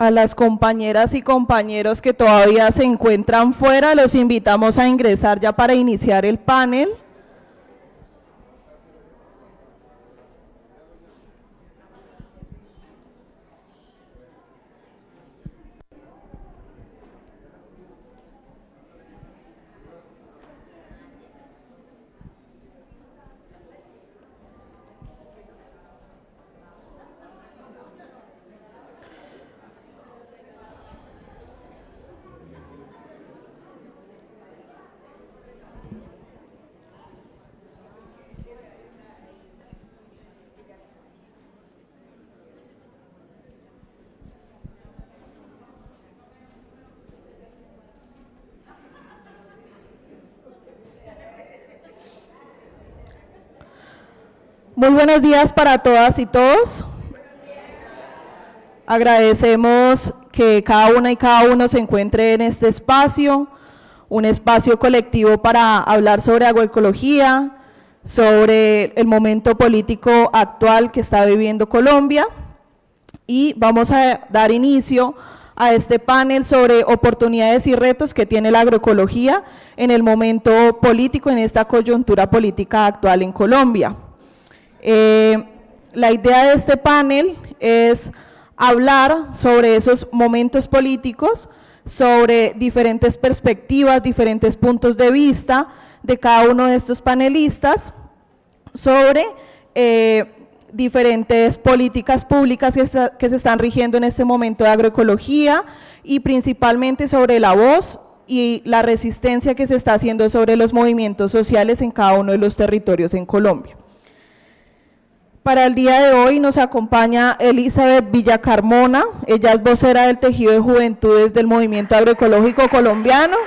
A las compañeras y compañeros que todavía se encuentran fuera, los invitamos a ingresar ya para iniciar el panel. Muy buenos días para todas y todos. Agradecemos que cada una y cada uno se encuentre en este espacio, un espacio colectivo para hablar sobre agroecología, sobre el momento político actual que está viviendo Colombia, y vamos a dar inicio a este panel sobre oportunidades y retos que tiene la agroecología en el momento político, en esta coyuntura política actual en Colombia. La idea de este panel es hablar sobre esos momentos políticos, sobre diferentes perspectivas, diferentes puntos de vista de cada uno de estos panelistas, sobre diferentes políticas públicas que se están rigiendo en este momento de agroecología, y principalmente sobre la voz y la resistencia que se está haciendo sobre los movimientos sociales en cada uno de los territorios en Colombia. Para el día de hoy nos acompaña Elizabeth Villacarmona, ella es vocera del tejido de juventudes del movimiento agroecológico colombiano.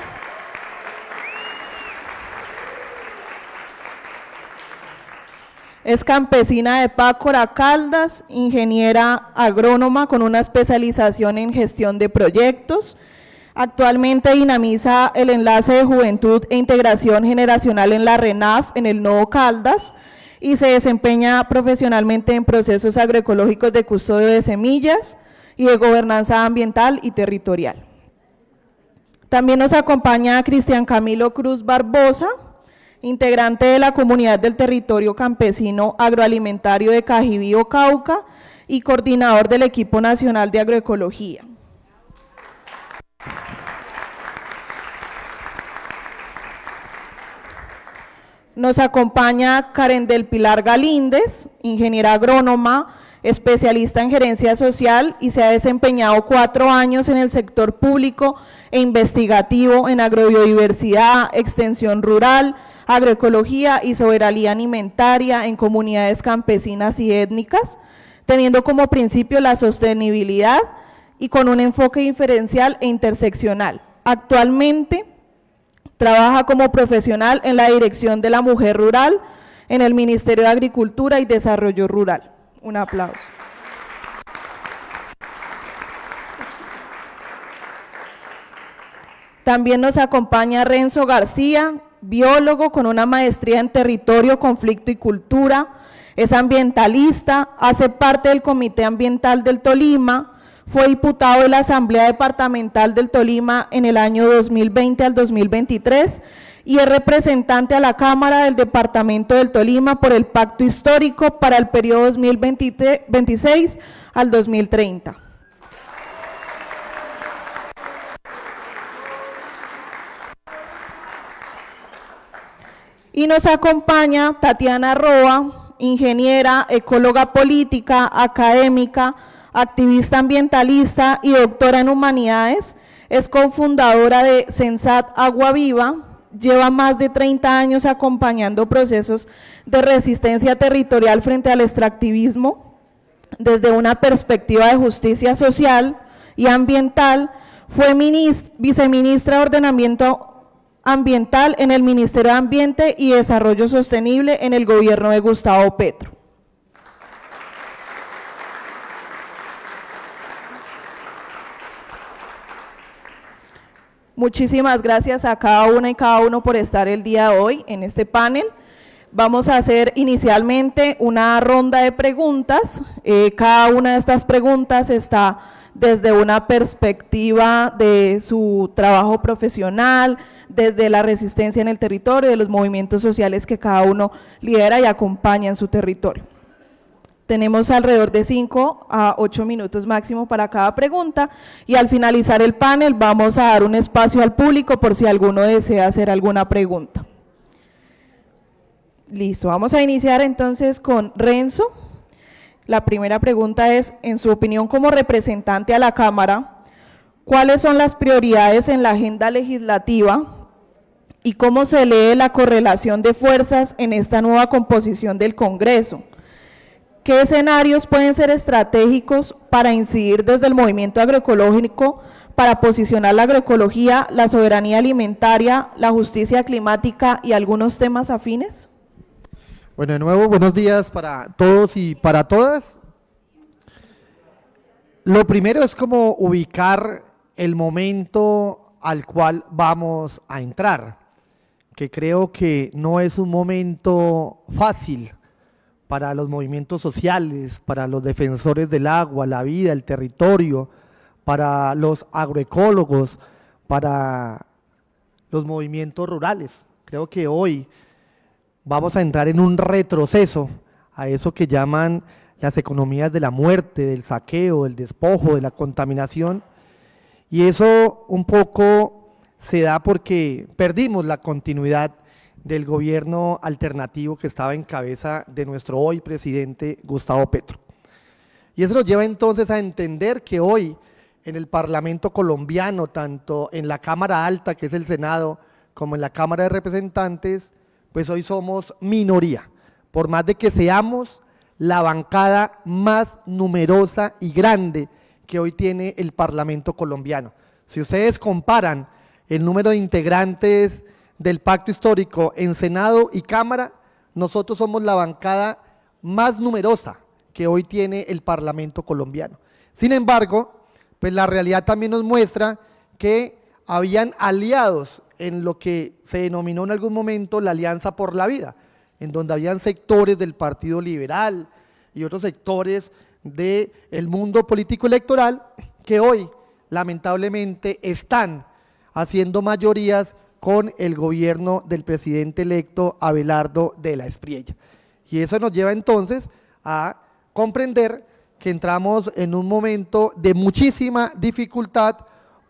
Es campesina de Pácora, Caldas, ingeniera agrónoma con una especialización en gestión de proyectos. Actualmente dinamiza el enlace de juventud e integración generacional en la RENAF en el Nodo Caldas, y se desempeña profesionalmente en procesos agroecológicos de custodio de semillas y de gobernanza ambiental y territorial. También nos acompaña Cristian Camilo Cruz Barbosa, integrante de la comunidad del territorio campesino agroalimentario de Cajibío, Cauca, y coordinador del equipo nacional de agroecología. Nos acompaña Karen del Pilar Galíndez, ingeniera agrónoma, especialista en gerencia social, y se ha desempeñado 4 años en el sector público e investigativo en agrobiodiversidad, extensión rural, agroecología y soberanía alimentaria en comunidades campesinas y étnicas, teniendo como principio la sostenibilidad y con un enfoque diferencial e interseccional. Actualmente trabaja como profesional en la Dirección de la Mujer Rural en el Ministerio de Agricultura y Desarrollo Rural. Un aplauso. También nos acompaña Renzo García, biólogo con una maestría en territorio, conflicto y cultura, es ambientalista, hace parte del Comité Ambiental del Tolima, fue diputado de la Asamblea Departamental del Tolima en el año 2020 al 2023 y es representante a la Cámara del Departamento del Tolima por el Pacto Histórico para el periodo 2026 al 2030. Y nos acompaña Tatiana Roa, ingeniera, ecóloga política, académica, activista ambientalista y doctora en humanidades, es cofundadora de Sensat Agua Viva, lleva más de 30 años acompañando procesos de resistencia territorial frente al extractivismo desde una perspectiva de justicia social y ambiental, fue viceministra de Ordenamiento Ambiental en el Ministerio de Ambiente y Desarrollo Sostenible en el gobierno de Gustavo Petro. Muchísimas gracias a cada una y cada uno por estar el día de hoy en este panel. Vamos a hacer inicialmente una ronda de preguntas. Cada una de estas preguntas está desde una perspectiva de su trabajo profesional, desde la resistencia en el territorio, de los movimientos sociales que cada uno lidera y acompaña en su territorio. Tenemos alrededor de 5 a 8 minutos máximo para cada pregunta y al finalizar el panel vamos a dar un espacio al público por si alguno desea hacer alguna pregunta. Listo, vamos a iniciar entonces con Renzo. La primera pregunta es, en su opinión como representante a la Cámara, ¿cuáles son las prioridades en la agenda legislativa y cómo se lee la correlación de fuerzas en esta nueva composición del Congreso? ¿Qué escenarios pueden ser estratégicos para incidir desde el movimiento agroecológico para posicionar la agroecología, la soberanía alimentaria, la justicia climática y algunos temas afines? Bueno, de nuevo, buenos días para todos y para todas. Lo primero es como ubicar el momento al cual vamos a entrar, que creo que no es un momento fácil para los movimientos sociales, para los defensores del agua, la vida, el territorio, para los agroecólogos, para los movimientos rurales. Creo que hoy vamos a entrar en un retroceso a eso que llaman las economías de la muerte, del saqueo, del despojo, de la contaminación, y eso un poco se da porque perdimos la continuidad del gobierno alternativo que estaba en cabeza de nuestro hoy presidente Gustavo Petro. Y eso nos lleva entonces a entender que hoy en el Parlamento colombiano, tanto en la Cámara Alta, que es el Senado, como en la Cámara de Representantes, pues hoy somos minoría, por más de que seamos la bancada más numerosa y grande que hoy tiene el Parlamento colombiano. Si ustedes comparan el número de integrantes del pacto histórico en Senado y Cámara, nosotros somos la bancada más numerosa que hoy tiene el Parlamento colombiano. Sin embargo, pues la realidad también nos muestra que habían aliados en lo que se denominó en algún momento la Alianza por la Vida, en donde habían sectores del Partido Liberal y otros sectores del mundo político electoral que hoy lamentablemente están haciendo mayorías con el gobierno del presidente electo Abelardo de la Espriella. Y eso nos lleva entonces a comprender que entramos en un momento de muchísima dificultad,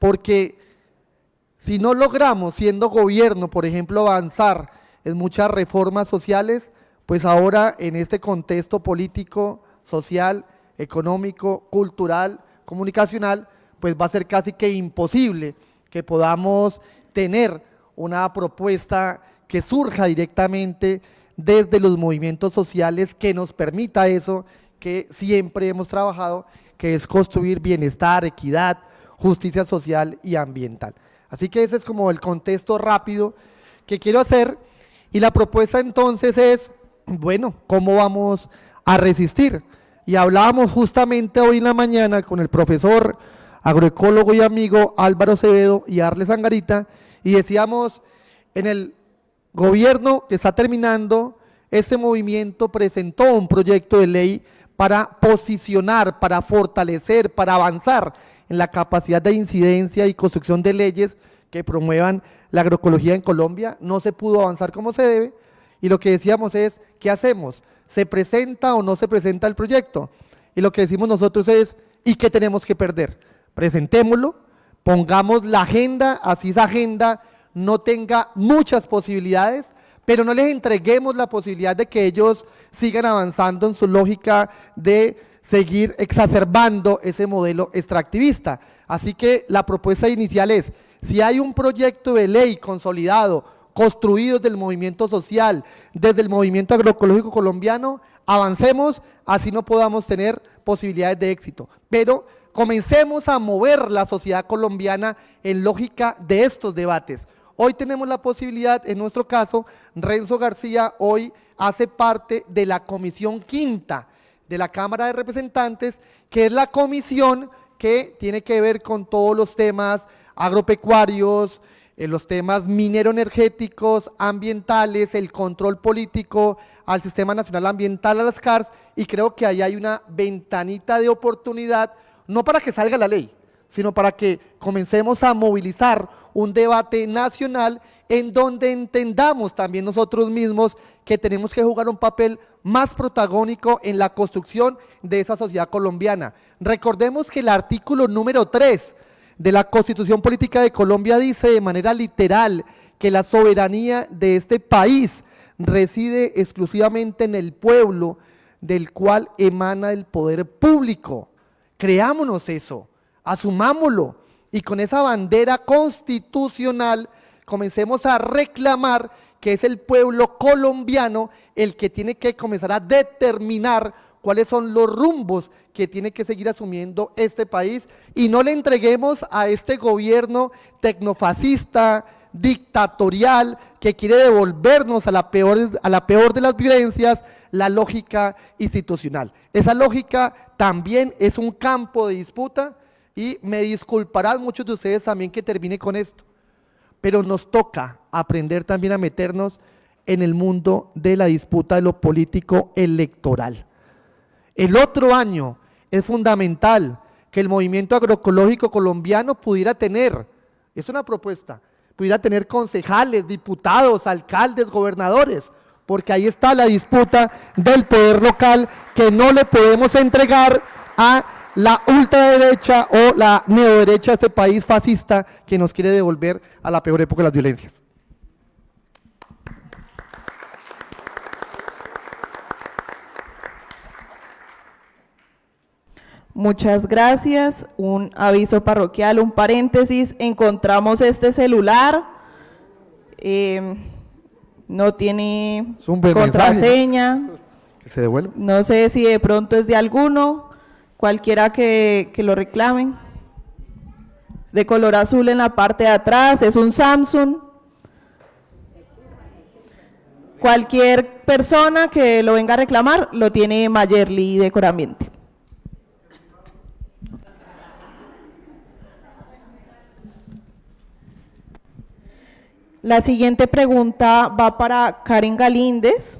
porque si no logramos, siendo gobierno, por ejemplo, avanzar en muchas reformas sociales, pues ahora en este contexto político, social, económico, cultural, comunicacional, pues va a ser casi que imposible que podamos tener una propuesta que surja directamente desde los movimientos sociales que nos permita eso que siempre hemos trabajado, que es construir bienestar, equidad, justicia social y ambiental. Así que ese es como el contexto rápido que quiero hacer, y la propuesta entonces es, bueno, ¿cómo vamos a resistir? Y hablábamos justamente hoy en la mañana con el profesor agroecólogo y amigo Álvaro Acevedo y Arles Angarita, y decíamos, en el gobierno que está terminando, este movimiento presentó un proyecto de ley para posicionar, para fortalecer, para avanzar en la capacidad de incidencia y construcción de leyes que promuevan la agroecología en Colombia. No se pudo avanzar como se debe, y lo que decíamos es, ¿qué hacemos? ¿Se presenta o no se presenta el proyecto? Y lo que decimos nosotros es, ¿y qué tenemos que perder? Presentémoslo, pongamos la agenda, así esa agenda no tenga muchas posibilidades, pero no les entreguemos la posibilidad de que ellos sigan avanzando en su lógica de seguir exacerbando ese modelo extractivista. Así que la propuesta inicial es, si hay un proyecto de ley consolidado, construido desde el movimiento social, desde el movimiento agroecológico colombiano, avancemos, así no podamos tener posibilidades de éxito. Pero comencemos a mover la sociedad colombiana en lógica de estos debates. Hoy tenemos la posibilidad, en nuestro caso, Renzo García hoy hace parte de la Comisión Quinta de la Cámara de Representantes, que es la comisión que tiene que ver con todos los temas agropecuarios, los temas minero-energéticos, ambientales, el control político al Sistema Nacional Ambiental, a las CARS, y creo que ahí hay una ventanita de oportunidad no para que salga la ley, sino para que comencemos a movilizar un debate nacional en donde entendamos también nosotros mismos que tenemos que jugar un papel más protagónico en la construcción de esa sociedad colombiana. Recordemos que el artículo número 3 de la Constitución Política de Colombia dice de manera literal que la soberanía de este país reside exclusivamente en el pueblo, del cual emana el poder público. Creámonos eso, asumámoslo, y con esa bandera constitucional comencemos a reclamar que es el pueblo colombiano el que tiene que comenzar a determinar cuáles son los rumbos que tiene que seguir asumiendo este país, y no le entreguemos a este gobierno tecnofascista, dictatorial, que quiere devolvernos a la peor de las violencias, la lógica institucional. Esa lógica también es un campo de disputa, y me disculparán muchos de ustedes también que termine con esto, pero nos toca aprender también a meternos en el mundo de la disputa de lo político electoral. El otro año es fundamental que el movimiento agroecológico colombiano pudiera tener, es una propuesta, pudiera tener concejales, diputados, alcaldes, gobernadores, porque ahí está la disputa del poder local que no le podemos entregar a la ultraderecha o la neoderecha de este país fascista que nos quiere devolver a la peor época de las violencias. Muchas gracias. Un aviso parroquial, un paréntesis. Encontramos este celular. No tiene contraseña. Mensaje, ¿no? Que se devuelva. No sé si de pronto es de alguno, cualquiera que lo reclamen. Es de color azul en la parte de atrás, es un Samsung. Cualquier persona que lo venga a reclamar lo tiene Mayerly Decoramiento. La siguiente pregunta va para Karen Galíndez.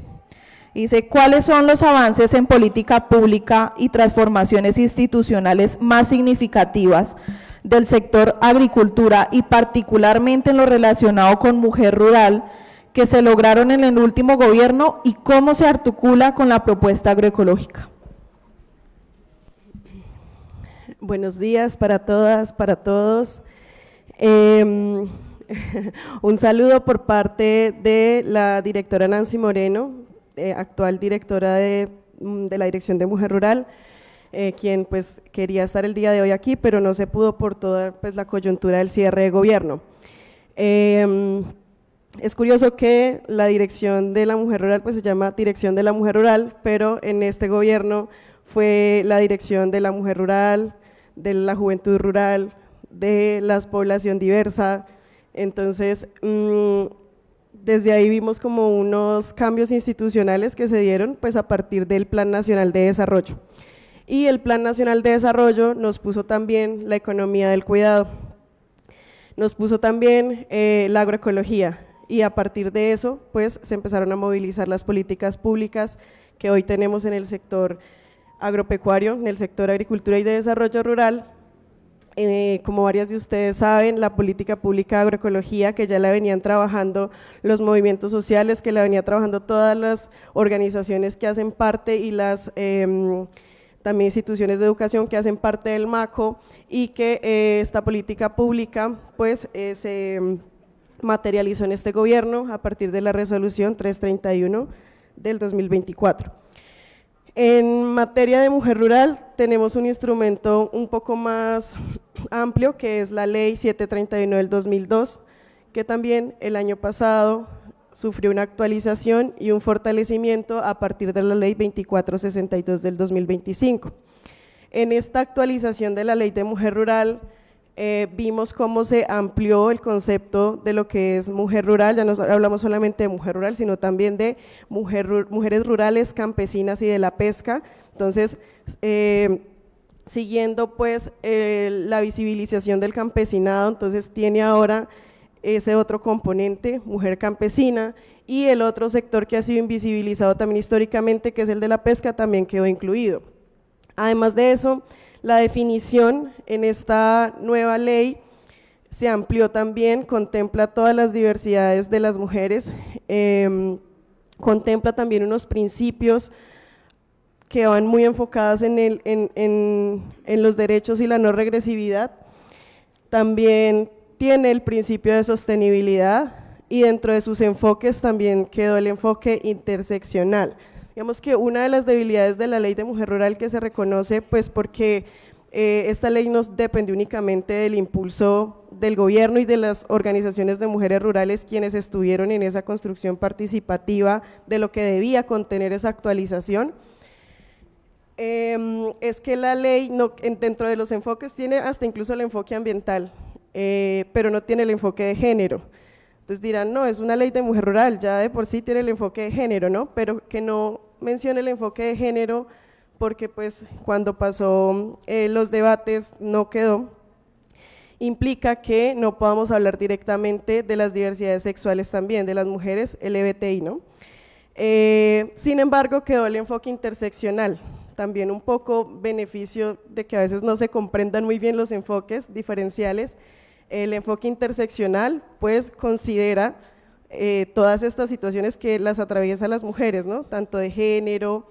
Dice, ¿cuáles son los avances en política pública y transformaciones institucionales más significativas del sector agricultura y particularmente en lo relacionado con mujer rural que se lograron en el último gobierno y cómo se articula con la propuesta agroecológica? Buenos días para todas, para todos. Un saludo por parte de la directora Nancy Moreno, actual directora de la Dirección de Mujer Rural, quien pues quería estar el día de hoy aquí, pero no se pudo por toda pues la coyuntura del cierre de gobierno. Es curioso que la Dirección de la Mujer Rural pues se llama Dirección de la Mujer Rural, pero en este gobierno fue la Dirección de la Mujer Rural, de la Juventud Rural, de la población diversa. Entonces, desde ahí vimos como unos cambios institucionales que se dieron pues a partir del Plan Nacional de Desarrollo. Y el Plan Nacional de Desarrollo nos puso también la economía del cuidado, nos puso también la agroecología, y a partir de eso pues se empezaron a movilizar las políticas públicas que hoy tenemos en el sector agropecuario, en el sector agricultura y de desarrollo rural. Como varias de ustedes saben, la política pública de agroecología, que ya la venían trabajando los movimientos sociales, que la venía trabajando todas las organizaciones que hacen parte y las también instituciones de educación que hacen parte del MACO, y que esta política pública pues se materializó en este gobierno a partir de la resolución 331 del 2024. En materia de mujer rural tenemos un instrumento un poco más amplio, que es la ley 731 del 2002, que también el año pasado sufrió una actualización y un fortalecimiento a partir de la ley 2462 del 2025. En esta actualización de la ley de mujer rural vimos cómo se amplió el concepto de lo que es mujer rural. Ya no hablamos solamente de mujer rural, sino también de mujeres rurales, campesinas y de la pesca. Entonces, siguiendo pues la visibilización del campesinado, entonces tiene ahora ese otro componente, mujer campesina, y el otro sector que ha sido invisibilizado también históricamente, que es el de la pesca, también quedó incluido. Además de eso, La definición en esta nueva ley se amplió también, contempla todas las diversidades de las mujeres, contempla también unos principios que van muy enfocados en los derechos y la no regresividad. También tiene el principio de sostenibilidad y dentro de sus enfoques también quedó el enfoque interseccional. Digamos que una de las debilidades de la ley de mujer rural que se reconoce, pues porque esta ley no depende únicamente del impulso del gobierno y de las organizaciones de mujeres rurales quienes estuvieron en esa construcción participativa de lo que debía contener esa actualización, es que la ley dentro de los enfoques tiene hasta incluso el enfoque ambiental, pero no tiene el enfoque de género. Entonces dirán, no, es una ley de mujer rural, ya de por sí tiene el enfoque de género, ¿no? Pero que no mencione el enfoque de género porque pues cuando pasó los debates no quedó, implica que no podamos hablar directamente de las diversidades sexuales también, de las mujeres LGBTI, ¿no? Sin embargo, quedó el enfoque interseccional, también un poco beneficio de que a veces no se comprendan muy bien los enfoques diferenciales. El enfoque interseccional pues considera todas estas situaciones que las atraviesan las mujeres, ¿no? Tanto de género,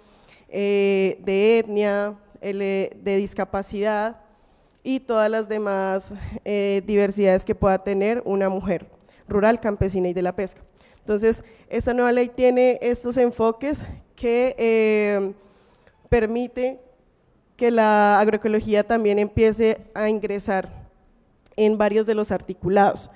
de etnia, de discapacidad y todas las demás diversidades que pueda tener una mujer rural, campesina y de la pesca. Entonces, esta nueva ley tiene estos enfoques que permite que la agroecología también empiece a ingresar en varios de los articulados.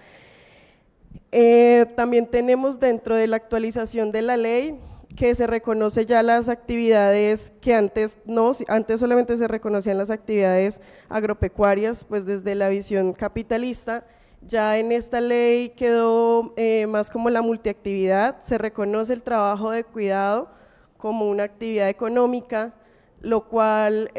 También tenemos dentro de la actualización de la ley que se reconoce ya las actividades que antes no, antes solamente se reconocían las actividades agropecuarias, pues desde la visión capitalista, ya en esta ley quedó más como la multiactividad, se reconoce el trabajo de cuidado como una actividad económica, lo cual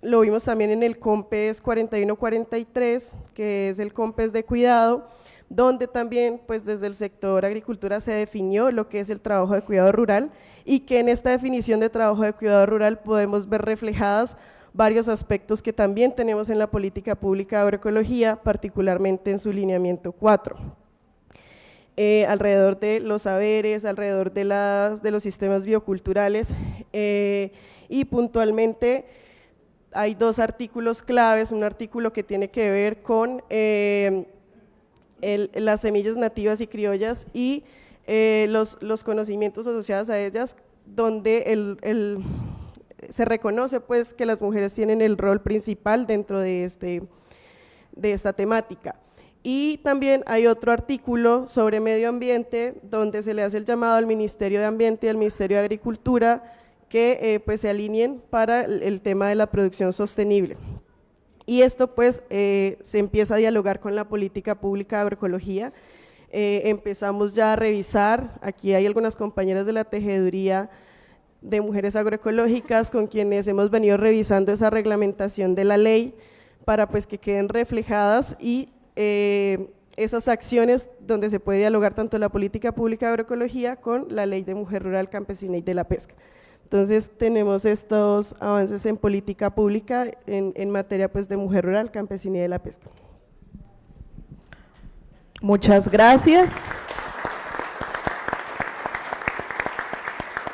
lo vimos también en el COMPES 4143, que es el COMPES de cuidado, donde también pues desde el sector agricultura se definió lo que es el trabajo de cuidado rural y que en esta definición de trabajo de cuidado rural podemos ver reflejadas varios aspectos que también tenemos en la política pública de agroecología, particularmente en su lineamiento 4. Alrededor de los saberes, alrededor de los sistemas bioculturales y puntualmente hay dos artículos claves, un artículo que tiene que ver con las semillas nativas y criollas y los conocimientos asociados a ellas, donde se reconoce pues que las mujeres tienen el rol principal dentro de esta temática. Y también hay otro artículo sobre medio ambiente, donde se le hace el llamado al Ministerio de Ambiente y al Ministerio de Agricultura que pues se alineen para el tema de la producción sostenible. Y esto pues se empieza a dialogar con la política pública de agroecología, empezamos ya a revisar, aquí hay algunas compañeras de la tejeduría de mujeres agroecológicas con quienes hemos venido revisando esa reglamentación de la ley para pues que queden reflejadas y esas acciones donde se puede dialogar tanto la política pública de agroecología con la ley de mujer rural, campesina y de la pesca. Entonces tenemos estos avances en política pública en materia pues de mujer rural, campesina y de la pesca. Muchas gracias.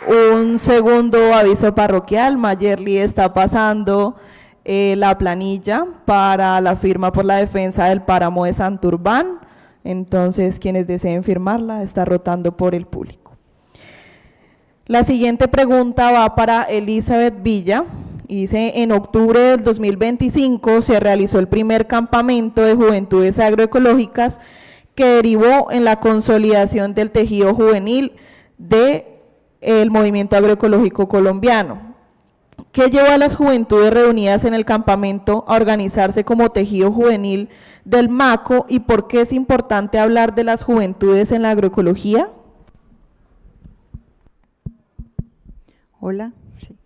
Un segundo aviso parroquial, Mayerly está pasando la planilla para la firma por la defensa del páramo de Santurbán, entonces quienes deseen firmarla está rotando por el público. La siguiente pregunta va para Elizabeth Villa, dice, en octubre del 2025 se realizó el primer campamento de juventudes agroecológicas que derivó en la consolidación del tejido juvenil del movimiento agroecológico colombiano. ¿Qué llevó a las juventudes reunidas en el campamento a organizarse como tejido juvenil del MACO y por qué es importante hablar de las juventudes en la agroecología? Hola, sí.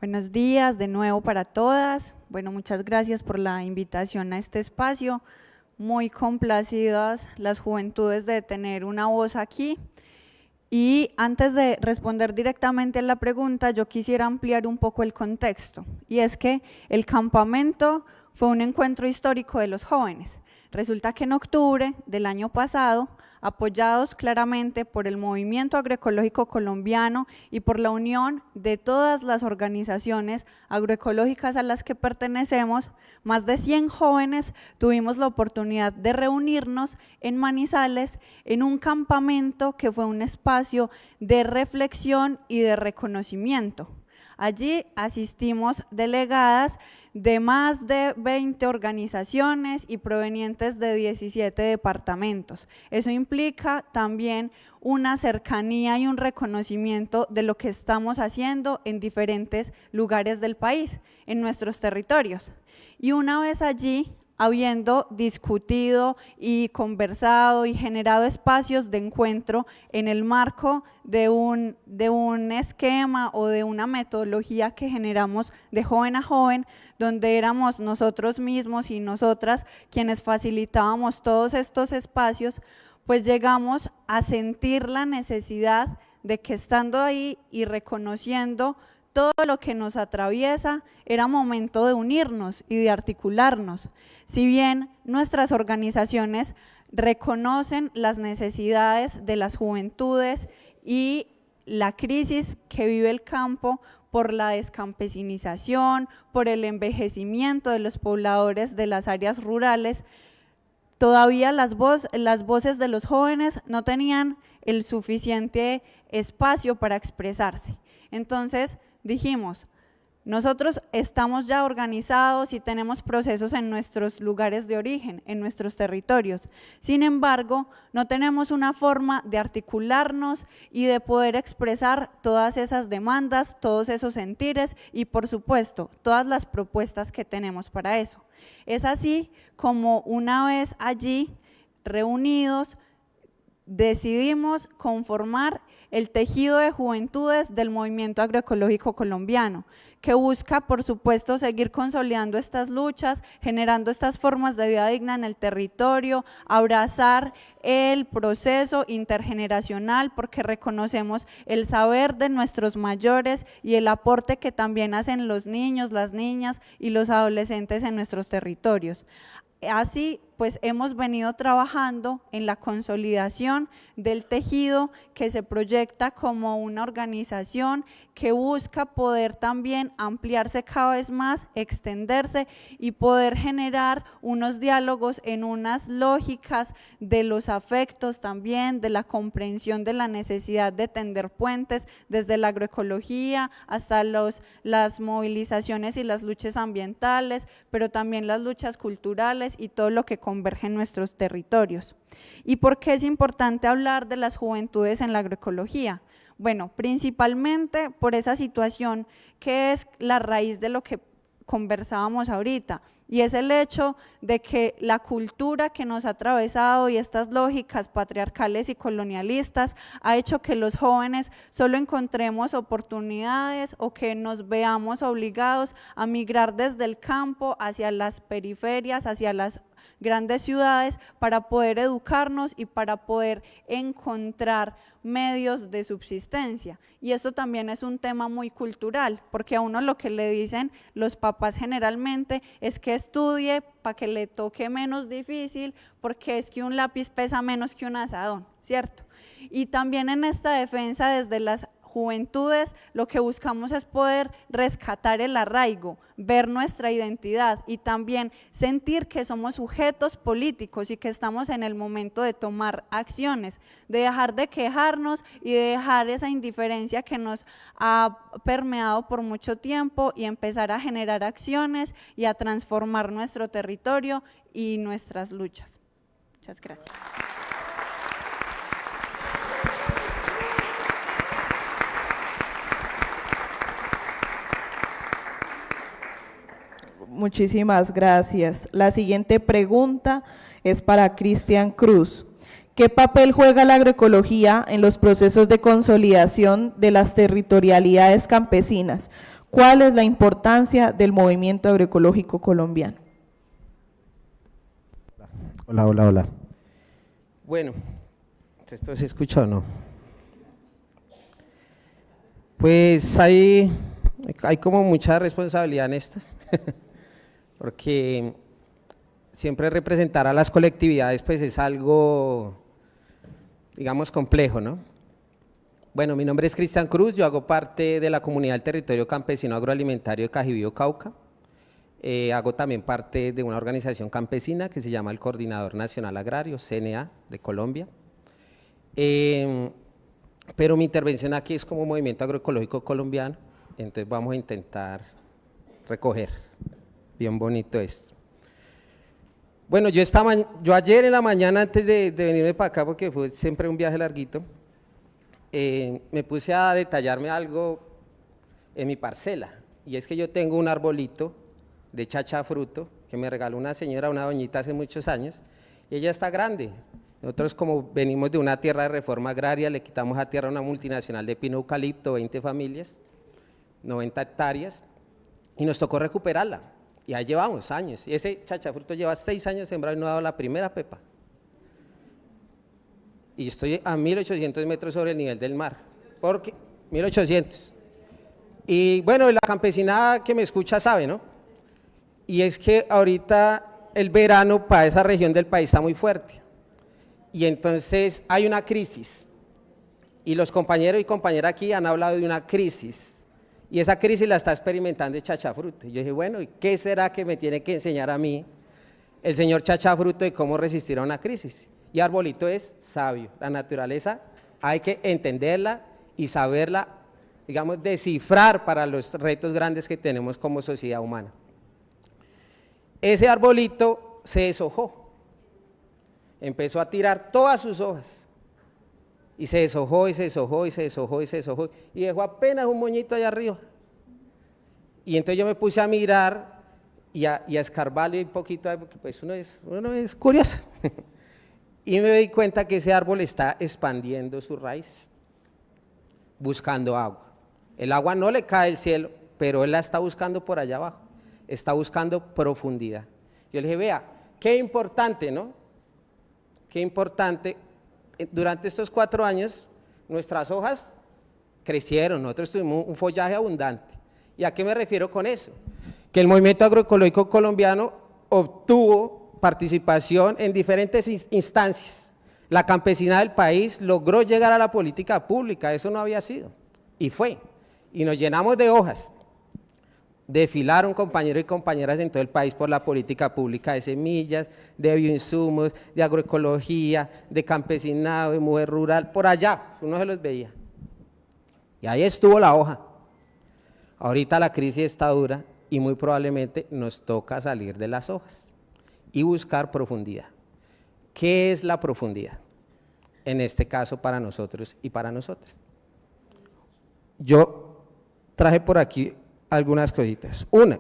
Buenos días de nuevo para todas. Bueno, muchas gracias por la invitación a este espacio. Muy complacidas las juventudes de tener una voz aquí. Y antes de responder directamente a la pregunta, yo quisiera ampliar un poco el contexto, y es que el campamento fue un encuentro histórico de los jóvenes. Resulta que en octubre del año pasado, apoyados claramente por el Movimiento Agroecológico Colombiano y por la unión de todas las organizaciones agroecológicas a las que pertenecemos, más de 100 jóvenes tuvimos la oportunidad de reunirnos en Manizales en un campamento que fue un espacio de reflexión y de reconocimiento. Allí asistimos delegadas de más de 20 organizaciones y provenientes de 17 departamentos. Eso implica también una cercanía y un reconocimiento de lo que estamos haciendo en diferentes lugares del país, en nuestros territorios. Y una vez allí, habiendo discutido y conversado y generado espacios de encuentro en el marco de un esquema o de una metodología que generamos de joven a joven, donde éramos nosotros mismos y nosotras quienes facilitábamos todos estos espacios, pues llegamos a sentir la necesidad de que estando ahí y reconociendo todo lo que nos atraviesa, era momento de unirnos y de articularnos. Si bien nuestras organizaciones reconocen las necesidades de las juventudes y la crisis que vive el campo por la descampesinización, por el envejecimiento de los pobladores de las áreas rurales, todavía las voces de los jóvenes no tenían el suficiente espacio para expresarse. Entonces, dijimos, nosotros estamos ya organizados y tenemos procesos en nuestros lugares de origen, en nuestros territorios. Sin embargo, no tenemos una forma de articularnos y de poder expresar todas esas demandas, todos esos sentires y, por supuesto, todas las propuestas que tenemos para eso. Es así como una vez allí reunidos, decidimos conformar el tejido de juventudes del Movimiento Agroecológico Colombiano, que busca, por supuesto, seguir consolidando estas luchas, generando estas formas de vida digna en el territorio, abrazar el proceso intergeneracional, porque reconocemos el saber de nuestros mayores y el aporte que también hacen los niños, las niñas y los adolescentes en nuestros territorios. Así, pues hemos venido trabajando en la consolidación del tejido que se proyecta como una organización que busca poder también ampliarse cada vez más, extenderse y poder generar unos diálogos en unas lógicas de los afectos también, de la comprensión de la necesidad de tender puentes desde la agroecología hasta las movilizaciones y las luchas ambientales, pero también las luchas culturales y todo lo que converge en nuestros territorios. ¿Y por qué es importante hablar de las juventudes en la agroecología? Bueno, principalmente por esa situación que es la raíz de lo que conversábamos ahorita, y es el hecho de que la cultura que nos ha atravesado y estas lógicas patriarcales y colonialistas ha hecho que los jóvenes solo encontremos oportunidades o que nos veamos obligados a migrar desde el campo hacia las periferias, hacia las grandes ciudades para poder educarnos y para poder encontrar medios de subsistencia. Y esto también es un tema muy cultural, porque a uno lo que le dicen los papás generalmente es que estudie para que le toque menos difícil, porque es que un lápiz pesa menos que un asadón, ¿cierto? Y también en esta defensa desde las juventudes, lo que buscamos es poder rescatar el arraigo, ver nuestra identidad y también sentir que somos sujetos políticos y que estamos en el momento de tomar acciones, de dejar de quejarnos y de dejar esa indiferencia que nos ha permeado por mucho tiempo y empezar a generar acciones y a transformar nuestro territorio y nuestras luchas. Muchas gracias. Muchísimas gracias. La siguiente pregunta es para Cristian Cruz. ¿Qué papel juega la agroecología en los procesos de consolidación de las territorialidades campesinas? ¿Cuál es la importancia del movimiento agroecológico colombiano? Hola. Bueno, ¿esto se escucha o no? Pues hay como mucha responsabilidad en esto, porque siempre representar a las colectividades pues es algo, digamos, complejo, ¿no? Bueno, mi nombre es Cristian Cruz, yo hago parte de la comunidad del territorio campesino agroalimentario de Cajibío, Cauca. Hago también parte de una organización campesina que se llama el Coordinador Nacional Agrario, CNA, de Colombia. Pero mi intervención aquí es como Movimiento Agroecológico Colombiano, entonces vamos a intentar recoger bien bonito esto. Bueno, yo ayer en la mañana antes de venirme para acá, porque fue siempre un viaje larguito, me puse a detallarme algo en mi parcela, y es que yo tengo un arbolito de chachafruto que me regaló una señora, una doñita hace muchos años, y ella está grande. Nosotros, como venimos de una tierra de reforma agraria, le quitamos a tierra a una multinacional de pino eucalipto, 20 familias, 90 hectáreas, y nos tocó recuperarla, y ahí llevamos años, y ese chachafruto lleva 6 años sembrado y no ha dado la primera pepa. Y estoy a 1800 metros sobre el nivel del mar, porque 1800. Y bueno, la campesinada que me escucha sabe, ¿no? Y es que ahorita el verano para esa región del país está muy fuerte, y entonces hay una crisis, y los compañeros y compañeras aquí han hablado de una crisis, y esa crisis la está experimentando el chachafruto. Y yo dije, bueno, ¿y qué será que me tiene que enseñar a mí el señor chachafruto de cómo resistir a una crisis? Y arbolito es sabio, la naturaleza hay que entenderla y saberla, digamos, descifrar para los retos grandes que tenemos como sociedad humana. Ese arbolito se deshojó, empezó a tirar todas sus hojas, y se deshojó, y se deshojó, y se deshojó, y se deshojó, y dejó apenas un moñito allá arriba. Y entonces yo me puse a mirar y a escarbarle un poquito, porque pues uno es curioso. Y me di cuenta que ese árbol está expandiendo su raíz, buscando agua. El agua no le cae del cielo, pero él la está buscando por allá abajo, está buscando profundidad. Yo le dije, vea, qué importante, ¿no? Qué importante, durante estos 4 años nuestras hojas crecieron, nosotros tuvimos un follaje abundante. ¿Y a qué me refiero con eso? Que el Movimiento Agroecológico Colombiano obtuvo participación en diferentes instancias. La campesina del país logró llegar a la política pública, eso no había sido, y fue, y nos llenamos de hojas. Desfilaron compañeros y compañeras en todo el país por la política pública de semillas, de bioinsumos, de agroecología, de campesinado, de mujer rural, por allá, uno se los veía. Y ahí estuvo la hoja. Ahorita la crisis está dura y muy probablemente nos toca salir de las hojas y buscar profundidad. ¿Qué es la profundidad? En este caso para nosotros y para nosotras. Yo traje por aquí algunas cositas. Una,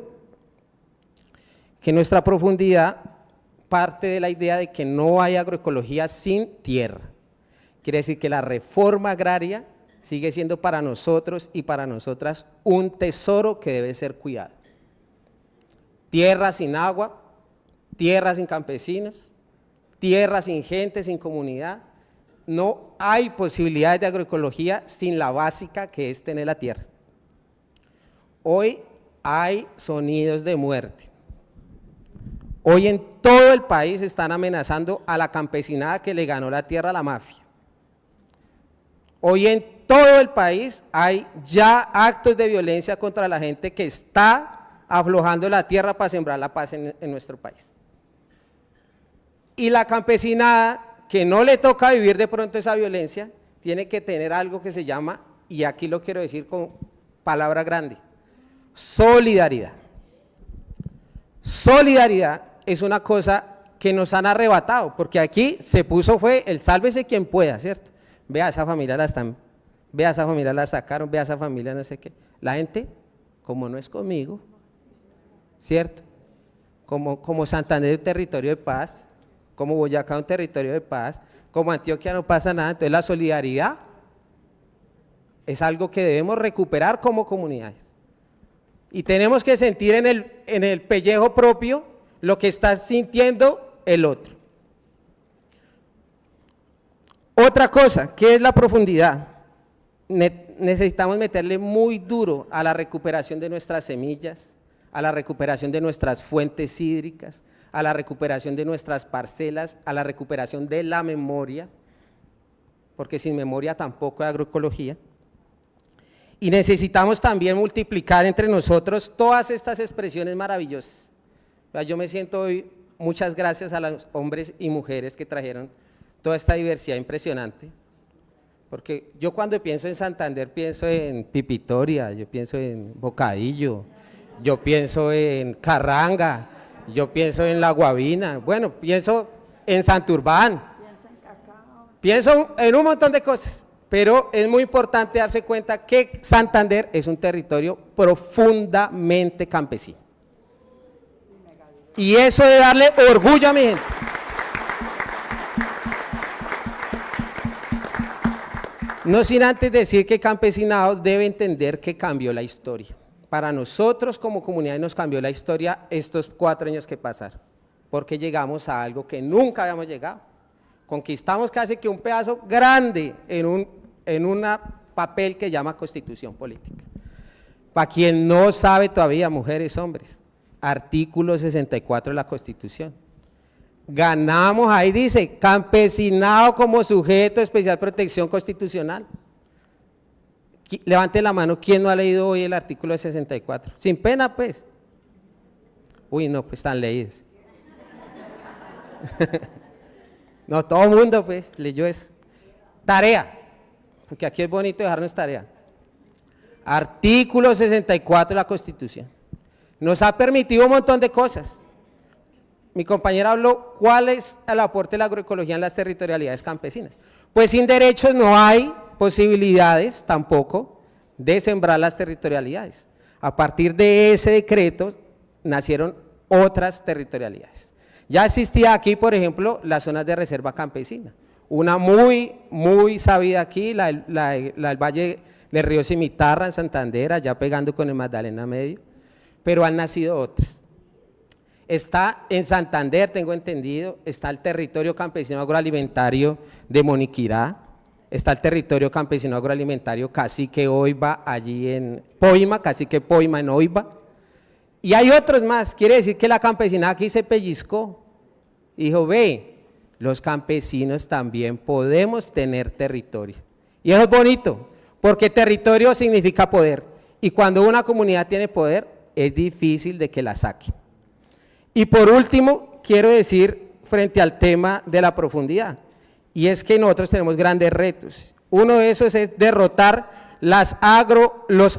que nuestra profundidad parte de la idea de que no hay agroecología sin tierra. Quiere decir que la reforma agraria sigue siendo para nosotros y para nosotras un tesoro que debe ser cuidado. Tierra sin agua, tierra sin campesinos, tierra sin gente, sin comunidad. No hay posibilidades de agroecología sin la básica, que es tener la tierra. Hoy hay sonidos de muerte. Hoy en todo el país están amenazando a la campesinada que le ganó la tierra a la mafia. Hoy en todo el país hay ya actos de violencia contra la gente que está aflojando la tierra para sembrar la paz en nuestro país. Y la campesinada, que no le toca vivir de pronto esa violencia, tiene que tener algo que se llama, y aquí lo quiero decir con palabra grande, solidaridad. Solidaridad es una cosa que nos han arrebatado, porque aquí se puso fue el sálvese quien pueda, ¿cierto? Vea, esa familia la están, vea, esa familia la sacaron, vea, esa familia no sé qué. La gente, como no es conmigo, ¿cierto? Como Santander un territorio de paz, como Boyacá un territorio de paz, como Antioquia no pasa nada. Entonces la solidaridad es algo que debemos recuperar como comunidades. Y tenemos que sentir en el pellejo propio lo que está sintiendo el otro. Otra cosa, ¿qué es la profundidad? necesitamos meterle muy duro a la recuperación de nuestras semillas, a la recuperación de nuestras fuentes hídricas, a la recuperación de nuestras parcelas, a la recuperación de la memoria, porque sin memoria tampoco hay agroecología. Y necesitamos también multiplicar entre nosotros todas estas expresiones maravillosas. Yo me siento hoy, muchas gracias a los hombres y mujeres que trajeron toda esta diversidad impresionante, porque yo cuando pienso en Santander pienso en Pipitoria, yo pienso en Bocadillo, yo pienso en Carranga, yo pienso en La Guavina, bueno, pienso en Santurbán, pienso en un montón de cosas, pero es muy importante darse cuenta que Santander es un territorio profundamente campesino. Y eso de darle orgullo a mi gente. No sin antes decir que campesinado debe entender que cambió la historia. Para nosotros como comunidad nos cambió la historia estos 4 años que pasaron, porque llegamos a algo que nunca habíamos llegado. Conquistamos casi que un pedazo grande en un papel que llama Constitución Política. Para quien no sabe todavía, mujeres, hombres, artículo 64 de la Constitución. Ganamos, ahí dice, campesinado como sujeto de especial protección constitucional. Levante la mano, ¿quién no ha leído hoy el artículo 64? Sin pena, pues. Uy, no, pues están leídos. No, todo el mundo, pues, leyó eso. Tarea, porque aquí es bonito dejarnos tarea. Artículo 64 de la Constitución. Nos ha permitido un montón de cosas. Mi compañera habló, ¿cuál es el aporte de la agroecología en las territorialidades campesinas? Pues sin derechos no hay posibilidades tampoco de sembrar las territorialidades. A partir de ese decreto nacieron otras territorialidades. Ya existía aquí, por ejemplo, las zonas de reserva campesina. Una muy sabida aquí, la del Valle del Río Cimitarra en Santander, allá pegando con el Magdalena Medio, pero han nacido otras. Está en Santander, tengo entendido, está el territorio campesino agroalimentario de Moniquirá, está el territorio campesino agroalimentario Cacique Oiva, allí en Poima, Cacique Poima en Oiva, y hay otros más. Quiere decir que la campesinada aquí se pellizcó, dijo, ve, los campesinos también podemos tener territorio, y eso es bonito, porque territorio significa poder, y cuando una comunidad tiene poder, es difícil de que la saquen. Y por último, quiero decir frente al tema de la profundidad, y es que nosotros tenemos grandes retos. Uno de esos es derrotar los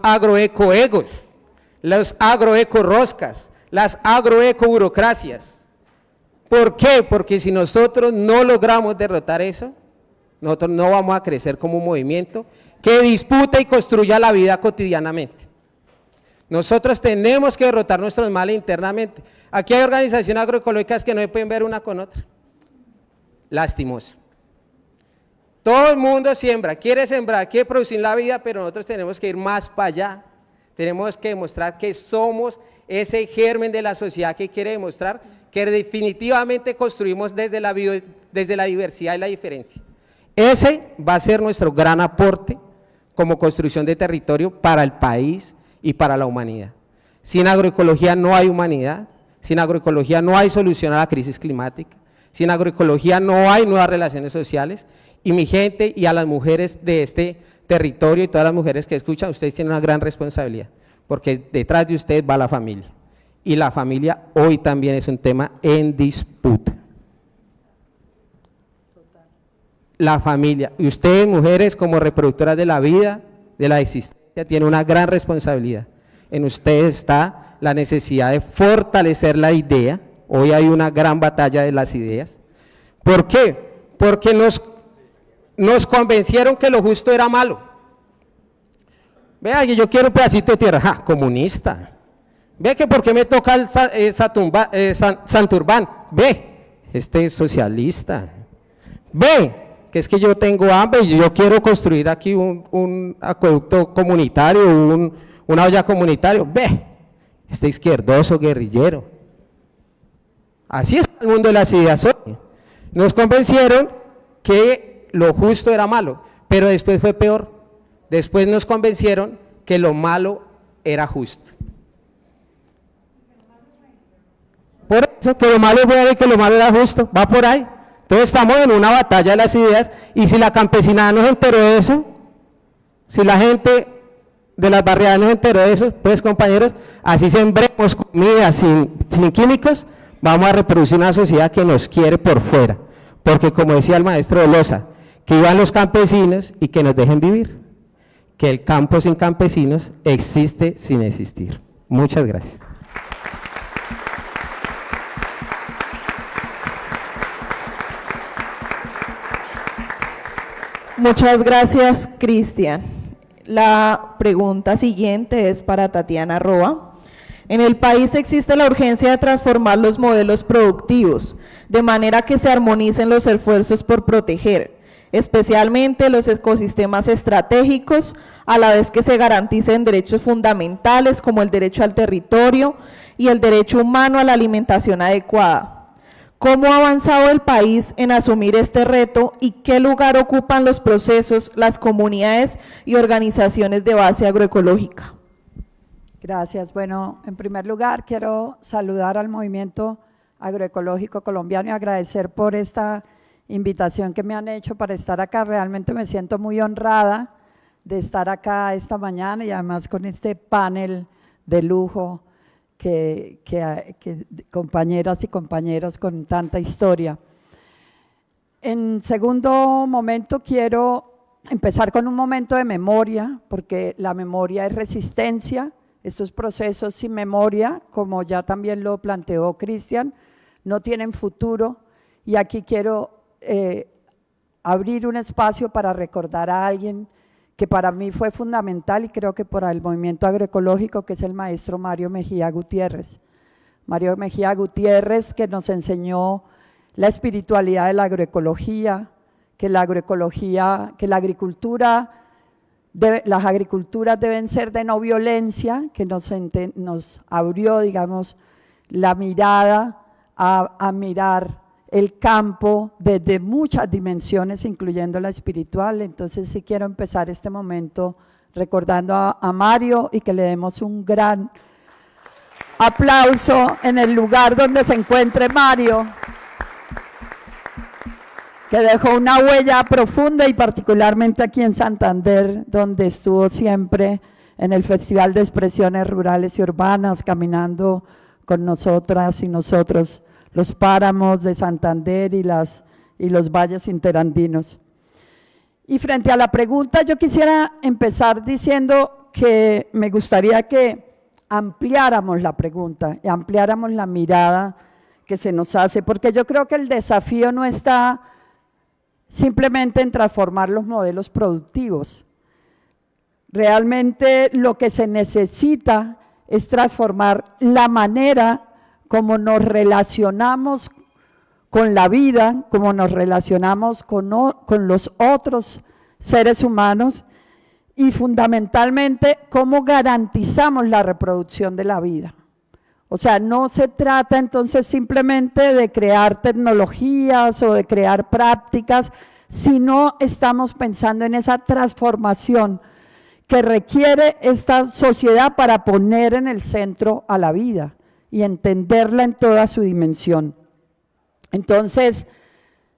agroecoegos, los agroecoroscas, las agroecoburocracias. ¿Por qué? Porque si nosotros no logramos derrotar eso, nosotros no vamos a crecer como un movimiento que disputa y construya la vida cotidianamente. Nosotros tenemos que derrotar nuestros males internamente. Aquí hay organizaciones agroecológicas que no se pueden ver una con otra. Lastimoso. Todo el mundo siembra, quiere sembrar, quiere producir la vida, pero nosotros tenemos que ir más para allá. Tenemos que demostrar que somos ese germen de la sociedad que quiere demostrar que definitivamente construimos desde la diversidad y la diferencia. Ese va a ser nuestro gran aporte como construcción de territorio para el país y para la humanidad. Sin agroecología no hay humanidad, sin agroecología no hay solución a la crisis climática, sin agroecología no hay nuevas relaciones sociales, y mi gente y a las mujeres de este territorio y todas las mujeres que escuchan, ustedes tienen una gran responsabilidad, porque detrás de ustedes va la familia, y la familia hoy también es un tema en disputa. La familia, y ustedes mujeres como reproductoras de la vida, de la existencia, tienen una gran responsabilidad. En ustedes está la necesidad de fortalecer la idea. Hoy hay una gran batalla de las ideas. ¿Por qué? Porque nos convencieron que lo justo era malo. Vea, que yo quiero un pedacito de tierra, ¡ja! Comunista. Ve que por qué me toca el Santurbán, ve, este es socialista. Ve, que es que yo tengo hambre y yo quiero construir aquí un acueducto comunitario, una olla comunitaria, ve, este izquierdoso guerrillero. Así es el mundo de las ideas hoy. Nos convencieron que lo justo era malo, pero después fue peor, Después nos convencieron que lo malo era justo. Por eso, que lo malo es bueno y que lo malo era justo, va por ahí. Entonces estamos en una batalla de las ideas, y si la campesinada no se enteró de eso, si la gente de las barriadas no se enteró de eso, pues compañeros, así sembremos comida sin químicos, vamos a reproducir una sociedad que nos quiere por fuera, porque como decía el maestro Loza, que iban los campesinos y que nos dejen vivir, que el campo sin campesinos existe sin existir. Muchas gracias. Muchas gracias, Cristian. La pregunta siguiente es para Tatiana Roa. En el país existe la urgencia de transformar los modelos productivos, de manera que se armonicen los esfuerzos por proteger, especialmente los ecosistemas estratégicos, a la vez que se garanticen derechos fundamentales como el derecho al territorio y el derecho humano a la alimentación adecuada. ¿Cómo ha avanzado el país en asumir este reto y qué lugar ocupan los procesos, las comunidades y organizaciones de base agroecológica? Gracias. Bueno, en primer lugar quiero saludar al Movimiento Agroecológico Colombiano y agradecer por esta invitación que me han hecho para estar acá. Realmente me siento muy honrada de estar acá esta mañana y además con este panel de lujo que compañeras y compañeros con tanta historia. En segundo momento quiero empezar con un momento de memoria, porque la memoria es resistencia. Estos procesos sin memoria, como ya también lo planteó Cristian, no tienen futuro, y aquí quiero abrir un espacio para recordar a alguien que para mí fue fundamental y creo que para el movimiento agroecológico, que es el maestro Mario Mejía Gutiérrez. Mario Mejía Gutiérrez, que nos enseñó la espiritualidad de la agroecología, que las agriculturas deben ser de no violencia, que nos abrió, digamos, la mirada a mirar el campo desde muchas dimensiones, incluyendo la espiritual. Entonces sí quiero empezar este momento recordando a Mario y que le demos un gran aplauso en el lugar donde se encuentre Mario, que dejó una huella profunda, y particularmente aquí en Santander, donde estuvo siempre en el Festival de Expresiones Rurales y Urbanas, caminando con nosotras y nosotros los páramos de Santander y los valles interandinos. Y frente a la pregunta, yo quisiera empezar diciendo que me gustaría que ampliáramos la pregunta y ampliáramos la mirada que se nos hace, porque yo creo que el desafío no está simplemente en transformar los modelos productivos. Realmente lo que se necesita es transformar la manera como nos relacionamos con la vida, como nos relacionamos con los otros seres humanos, y fundamentalmente cómo garantizamos la reproducción de la vida. O sea, no se trata entonces simplemente de crear tecnologías o de crear prácticas, sino estamos pensando en esa transformación que requiere esta sociedad para poner en el centro a la vida y entenderla en toda su dimensión. Entonces,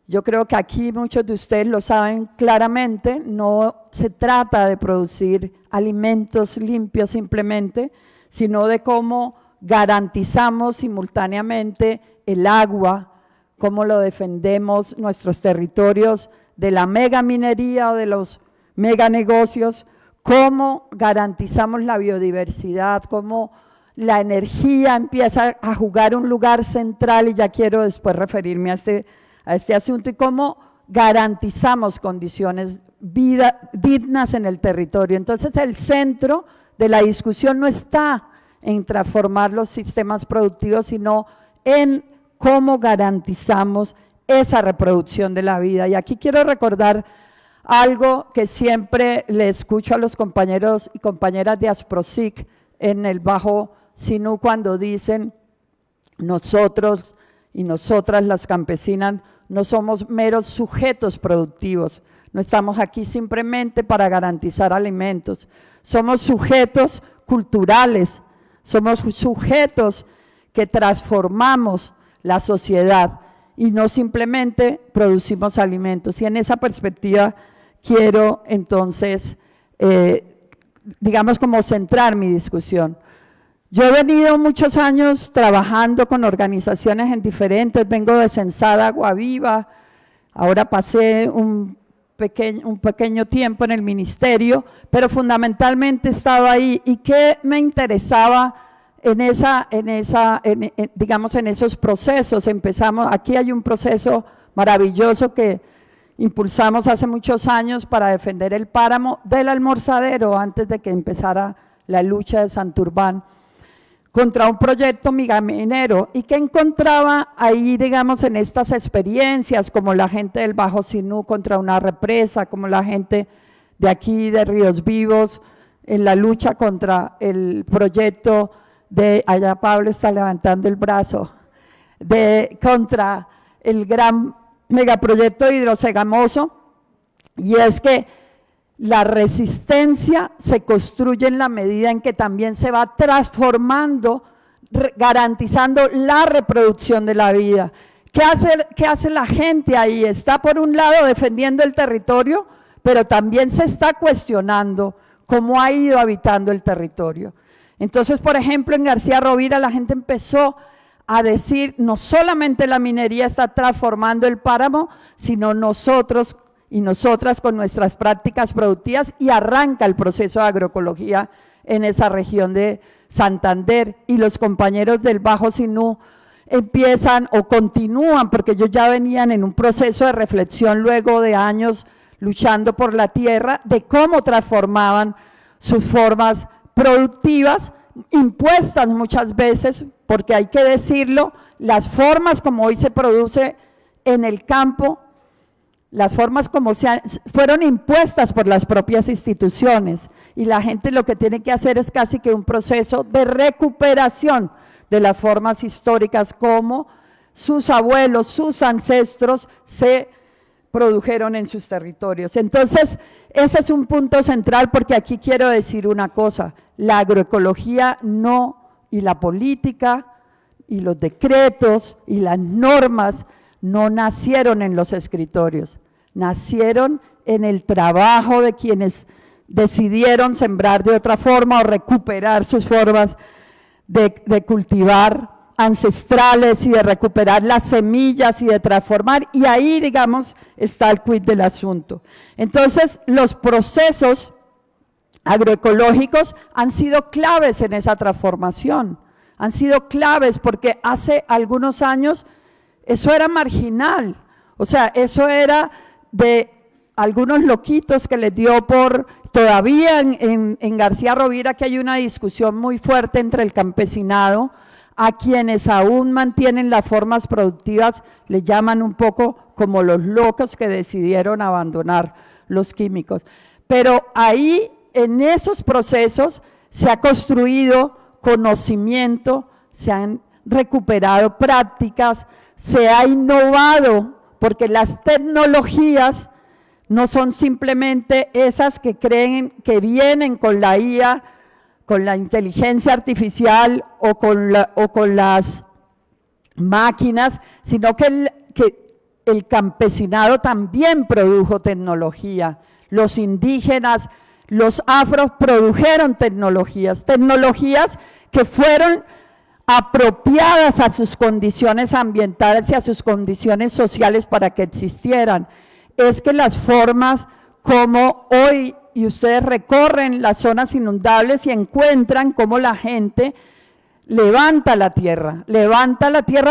yo creo que aquí muchos de ustedes lo saben claramente, no se trata de producir alimentos limpios simplemente, sino de cómo garantizamos simultáneamente el agua, cómo lo defendemos nuestros territorios de la megaminería o de los meganegocios, cómo garantizamos la biodiversidad, cómo la energía empieza a jugar un lugar central, y ya quiero después referirme a este asunto, y cómo garantizamos condiciones dignas en el territorio. Entonces el centro de la discusión no está en transformar los sistemas productivos, sino en cómo garantizamos esa reproducción de la vida. Y aquí quiero recordar algo que siempre le escucho a los compañeros y compañeras de Asprosic en el Bajo Sinú, cuando dicen: nosotros y nosotras las campesinas no somos meros sujetos productivos, No estamos aquí simplemente para garantizar alimentos. Somos sujetos culturales, somos sujetos que transformamos la sociedad y no simplemente producimos alimentos. Y en esa perspectiva quiero entonces, digamos, como centrar mi discusión. Yo he venido muchos años trabajando con organizaciones en diferentes, vengo de Sensada, Guaviva, ahora pasé un pequeño tiempo en el ministerio, pero fundamentalmente he estado ahí. ¿Y qué me interesaba digamos, en esos procesos? Aquí hay un proceso maravilloso que impulsamos hace muchos años para defender el páramo del Almorzadero antes de que empezara la lucha de Santurbán contra un proyecto megaminero. ¿Y qué encontraba ahí, digamos, en estas experiencias, como la gente del Bajo Sinú contra una represa, como la gente de aquí de Ríos Vivos, en la lucha contra el proyecto de, allá Pablo está levantando el brazo, contra el gran megaproyecto de Hidrocegamoso? Y es que la resistencia se construye en la medida en que también se va transformando, garantizando la reproducción de la vida. ¿Qué hace la gente ahí? Está por un lado defendiendo el territorio, pero también se está cuestionando cómo ha ido habitando el territorio. Entonces, por ejemplo, en García Rovira la gente empezó a decir, no solamente la minería está transformando el páramo, sino nosotros y nosotras con nuestras prácticas productivas, y arranca el proceso de agroecología en esa región de Santander, y los compañeros del Bajo Sinú empiezan o continúan, porque ellos ya venían en un proceso de reflexión luego de años luchando por la tierra, de cómo transformaban sus formas productivas, impuestas muchas veces, porque hay que decirlo, las formas como hoy se produce en el campo, las formas como fueron impuestas por las propias instituciones, y la gente lo que tiene que hacer es casi que un proceso de recuperación de las formas históricas como sus abuelos, sus ancestros se produjeron en sus territorios. Entonces, ese es un punto central, porque aquí quiero decir una cosa: la agroecología y la política y los decretos y las normas no nacieron en los escritorios, nacieron en el trabajo de quienes decidieron sembrar de otra forma o recuperar sus formas de cultivar ancestrales y de recuperar las semillas y de transformar, y ahí, digamos, está el quid del asunto. Entonces, los procesos agroecológicos han sido claves en esa transformación, han sido claves porque hace algunos años eso era marginal, o sea, eso era de algunos loquitos que les dio por, todavía en García Rovira que hay una discusión muy fuerte entre el campesinado, a quienes aún mantienen las formas productivas le llaman un poco como los locos que decidieron abandonar los químicos. Pero ahí, en esos procesos, se ha construido conocimiento, se han recuperado prácticas, se ha innovado, porque las tecnologías no son simplemente esas que creen que vienen con la IA, con la inteligencia artificial o con las máquinas, sino que el campesinado también produjo tecnología, los indígenas, los afros produjeron tecnologías que fueron apropiadas a sus condiciones ambientales y a sus condiciones sociales para que existieran. Es que las formas como hoy, y ustedes recorren las zonas inundables y encuentran cómo la gente levanta la tierra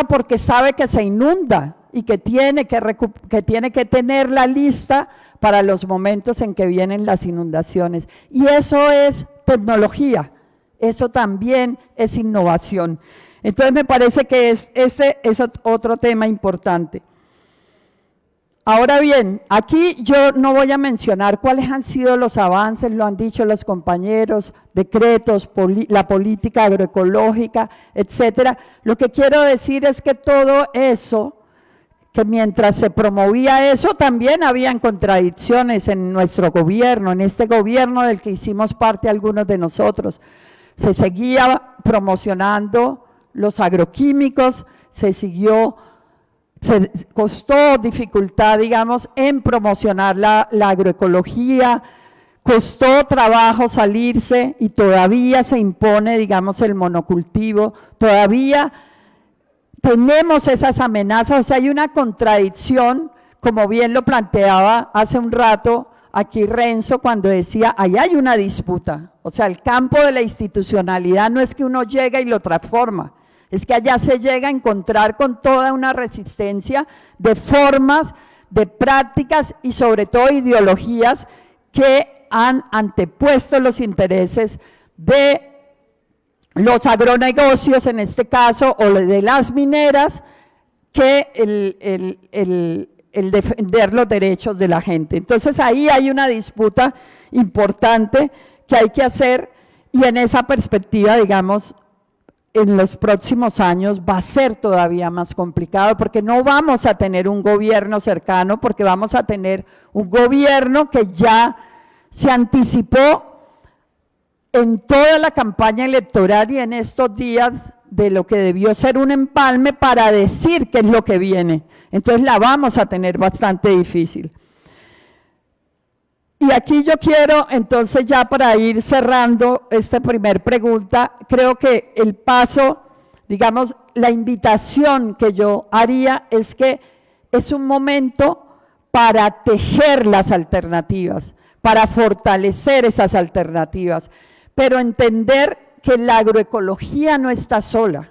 porque sabe que se inunda y que tiene que tenerla lista para los momentos en que vienen las inundaciones. Y eso es tecnología, eso también es innovación. Entonces me parece que este es otro tema importante. Ahora bien, aquí yo no voy a mencionar cuáles han sido los avances, lo han dicho los compañeros, decretos, la política agroecológica, etcétera. Lo que quiero decir es que todo eso que mientras se promovía eso, también habían contradicciones en nuestro gobierno, en este gobierno del que hicimos parte algunos de nosotros. Se seguía promocionando los agroquímicos, se costó dificultad, digamos, en promocionar la agroecología, costó trabajo salirse y todavía se impone, digamos, el monocultivo, todavía tenemos esas amenazas, o sea, hay una contradicción, como bien lo planteaba hace un rato aquí Renzo, cuando decía, ahí hay una disputa, o sea, el campo de la institucionalidad no es que uno llega y lo transforma, es que allá se llega a encontrar con toda una resistencia de formas, de prácticas y sobre todo ideologías que han antepuesto los intereses de los agronegocios, en este caso, o de las mineras, que el defender los derechos de la gente. Entonces ahí hay una disputa importante que hay que hacer, y en esa perspectiva, digamos, en los próximos años va a ser todavía más complicado, porque no vamos a tener un gobierno cercano, porque vamos a tener un gobierno que ya se anticipó en toda la campaña electoral y en estos días de lo que debió ser un empalme para decir qué es lo que viene. Entonces la vamos a tener bastante difícil. Y aquí yo quiero, entonces, ya para ir cerrando esta primer pregunta, creo que el paso, digamos, la invitación que yo haría es que es un momento para tejer las alternativas, para fortalecer esas alternativas, pero entender que la agroecología no está sola,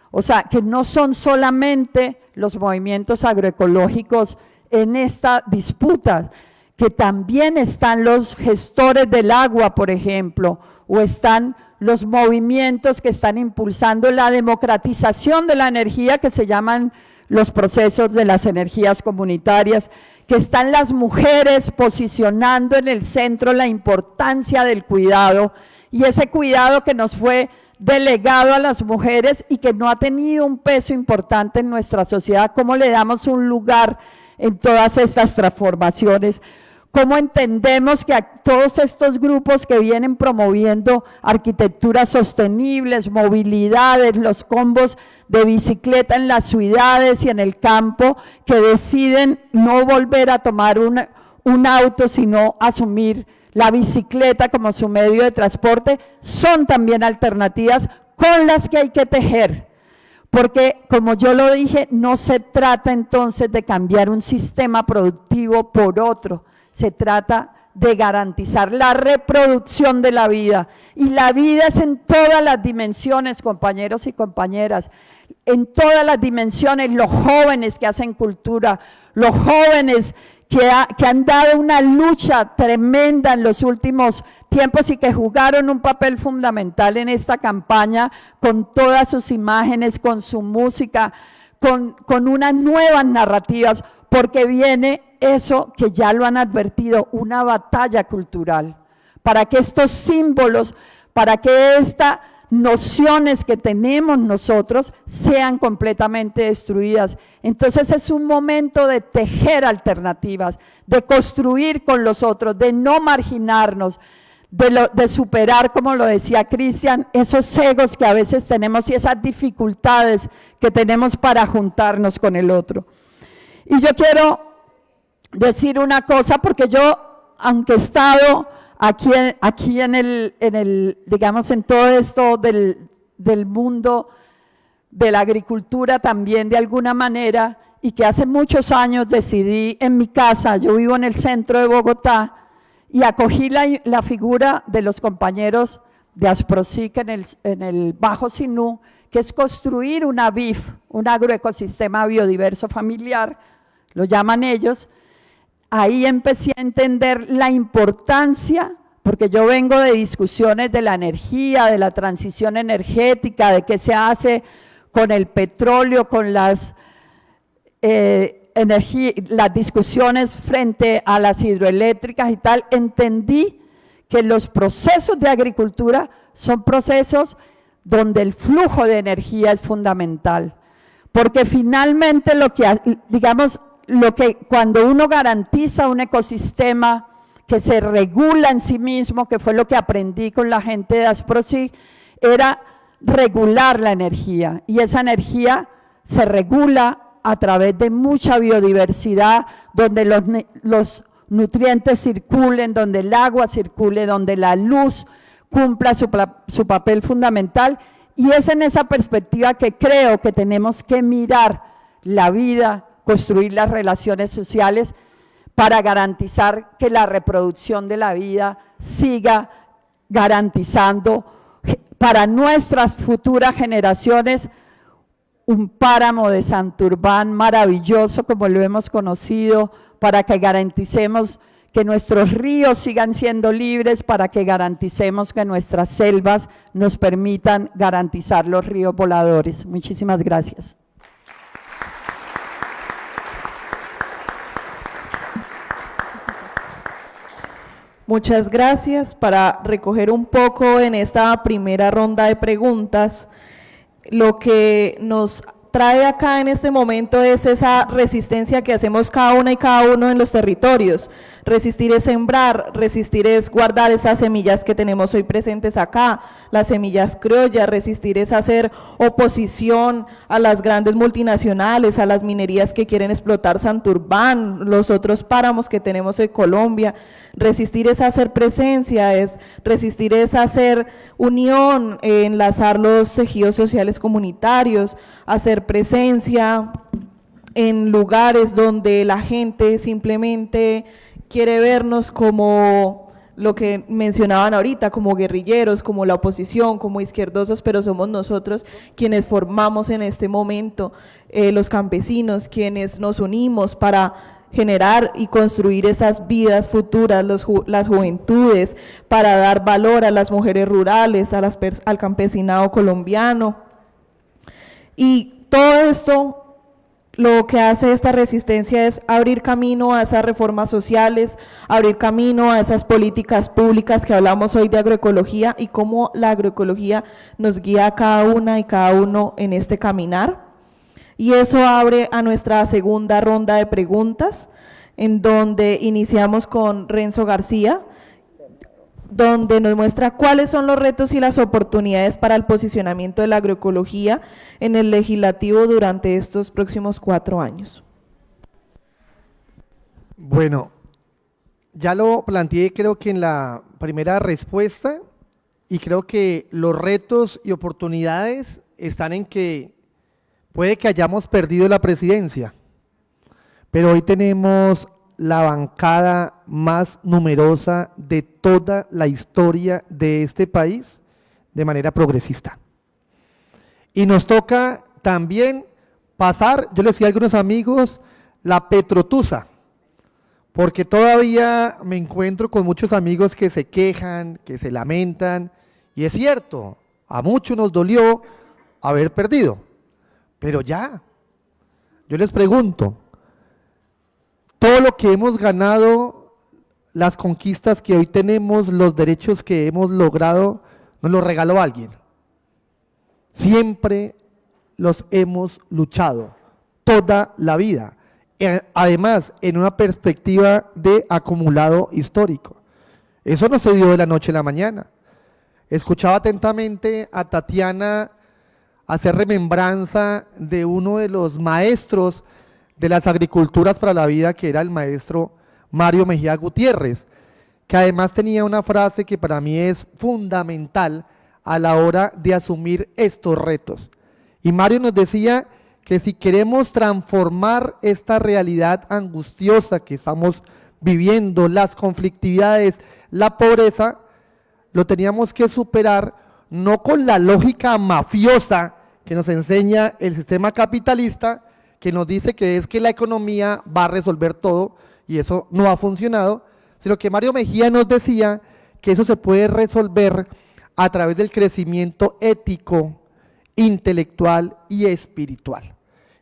o sea, que no son solamente los movimientos agroecológicos en esta disputa, que también están los gestores del agua, por ejemplo, o están los movimientos que están impulsando la democratización de la energía, que se llaman los procesos de las energías comunitarias, que están las mujeres posicionando en el centro la importancia del cuidado, y ese cuidado que nos fue delegado a las mujeres y que no ha tenido un peso importante en nuestra sociedad, cómo le damos un lugar en todas estas transformaciones, cómo entendemos que a todos estos grupos que vienen promoviendo arquitecturas sostenibles, movilidades, los combos de bicicleta en las ciudades y en el campo, que deciden no volver a tomar un auto, sino asumir la bicicleta como su medio de transporte, son también alternativas con las que hay que tejer, porque como yo lo dije, no se trata entonces de cambiar un sistema productivo por otro, se trata de garantizar la reproducción de la vida, y la vida es en todas las dimensiones, compañeros y compañeras, en todas las dimensiones, los jóvenes que hacen cultura, los jóvenes que han dado una lucha tremenda en los últimos tiempos y que jugaron un papel fundamental en esta campaña con todas sus imágenes, con su música, con unas nuevas narrativas, porque viene eso que ya lo han advertido, una batalla cultural, para que estos símbolos, para que estas nociones que tenemos nosotros sean completamente destruidas. Entonces es un momento de tejer alternativas, de construir con los otros, de no marginarnos, de superar, como lo decía Cristian, esos egos que a veces tenemos y esas dificultades que tenemos para juntarnos con el otro. Y yo quiero decir una cosa, porque yo, aunque he estado aquí en el, digamos, en todo esto del mundo de la agricultura también de alguna manera, y que hace muchos años decidí en mi casa, yo vivo en el centro de Bogotá, y acogí la figura de los compañeros de Asprosic en el Bajo Sinú, que es construir una BIF, un agroecosistema biodiverso familiar, lo llaman ellos. Ahí empecé a entender la importancia, porque yo vengo de discusiones de la energía, de la transición energética, de qué se hace con el petróleo, con las discusiones frente a las hidroeléctricas y tal. Entendí que los procesos de agricultura son procesos donde el flujo de energía es fundamental, porque finalmente digamos, lo que cuando uno garantiza un ecosistema que se regula en sí mismo, que fue lo que aprendí con la gente de Asprosi, era regular la energía, y esa energía se regula a través de mucha biodiversidad, donde los nutrientes circulen, donde el agua circule, donde la luz cumpla su papel fundamental, y es en esa perspectiva que creo que tenemos que mirar la vida, construir las relaciones sociales para garantizar que la reproducción de la vida siga garantizando para nuestras futuras generaciones un páramo de Santurbán maravilloso como lo hemos conocido, para que garanticemos que nuestros ríos sigan siendo libres, para que garanticemos que nuestras selvas nos permitan garantizar los ríos voladores. Muchísimas gracias. Muchas gracias. Para recoger un poco en esta primera ronda de preguntas, lo que nos trae acá en este momento es esa resistencia que hacemos cada una y cada uno en los territorios. Resistir es sembrar, resistir es guardar esas semillas que tenemos hoy presentes acá, las semillas criollas. Resistir es hacer oposición a las grandes multinacionales, a las minerías que quieren explotar Santurbán, los otros páramos que tenemos en Colombia. Resistir es hacer presencia, resistir es hacer unión, enlazar los tejidos sociales comunitarios, hacer presencia en lugares donde la gente simplemente quiere vernos como lo que mencionaban ahorita, como guerrilleros, como la oposición, como izquierdosos, pero somos nosotros quienes formamos en este momento, los campesinos, quienes nos unimos para generar y construir esas vidas futuras, las juventudes, para dar valor a las mujeres rurales, al campesinado colombiano. Y todo esto, lo que hace esta resistencia es abrir camino a esas reformas sociales, abrir camino a esas políticas públicas que hablamos hoy de agroecología, y cómo la agroecología nos guía a cada una y cada uno en este caminar. Y eso abre a nuestra segunda ronda de preguntas, en donde iniciamos con Renzo García, donde nos muestra cuáles son los retos y las oportunidades para el posicionamiento de la agroecología en el legislativo durante estos próximos 4 años. Bueno, ya lo planteé creo que en la primera respuesta, y creo que los retos y oportunidades están en que puede que hayamos perdido la presidencia, pero hoy tenemos la bancada más numerosa de toda la historia de este país de manera progresista. Y nos toca también pasar, yo les decía a algunos amigos, la Petrotusa, porque todavía me encuentro con muchos amigos que se quejan, que se lamentan, y es cierto, a muchos nos dolió haber perdido, pero ya, yo les pregunto, todo lo que hemos ganado, las conquistas que hoy tenemos, los derechos que hemos logrado, nos los regaló alguien. Siempre los hemos luchado, toda la vida. Además, en una perspectiva de acumulado histórico. Eso no se dio de la noche a la mañana. Escuchaba atentamente a Tatiana hacer remembranza de uno de los maestros de las agriculturas para la vida, que era el maestro Mario Mejía Gutiérrez, que además tenía una frase que para mí es fundamental a la hora de asumir estos retos. Y Mario nos decía que si queremos transformar esta realidad angustiosa que estamos viviendo, las conflictividades, la pobreza, lo teníamos que superar no con la lógica mafiosa que nos enseña el sistema capitalista, que nos dice que es que la economía va a resolver todo, y eso no ha funcionado, sino que Mario Mejía nos decía que eso se puede resolver a través del crecimiento ético, intelectual y espiritual.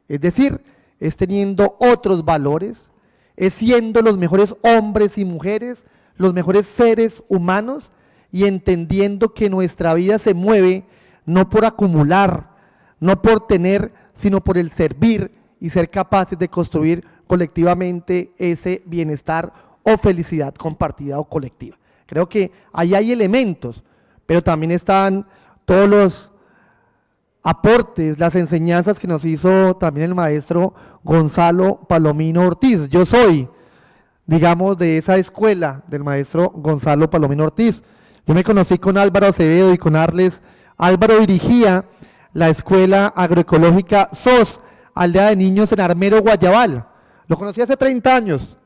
Es decir, es teniendo otros valores, es siendo los mejores hombres y mujeres, los mejores seres humanos, y entendiendo que nuestra vida se mueve no por acumular, no por tener sino por el servir y ser capaces de construir colectivamente ese bienestar o felicidad compartida o colectiva. Creo que ahí hay elementos, pero también están todos los aportes, las enseñanzas que nos hizo también el maestro Gonzalo Palomino Ortiz. Yo soy, digamos, de esa escuela del maestro Gonzalo Palomino Ortiz. Yo me conocí con Álvaro Acevedo y con Arles. Álvaro dirigía la escuela agroecológica SOS, Aldea de Niños en Armero, Guayabal. Lo conocí hace 30 años.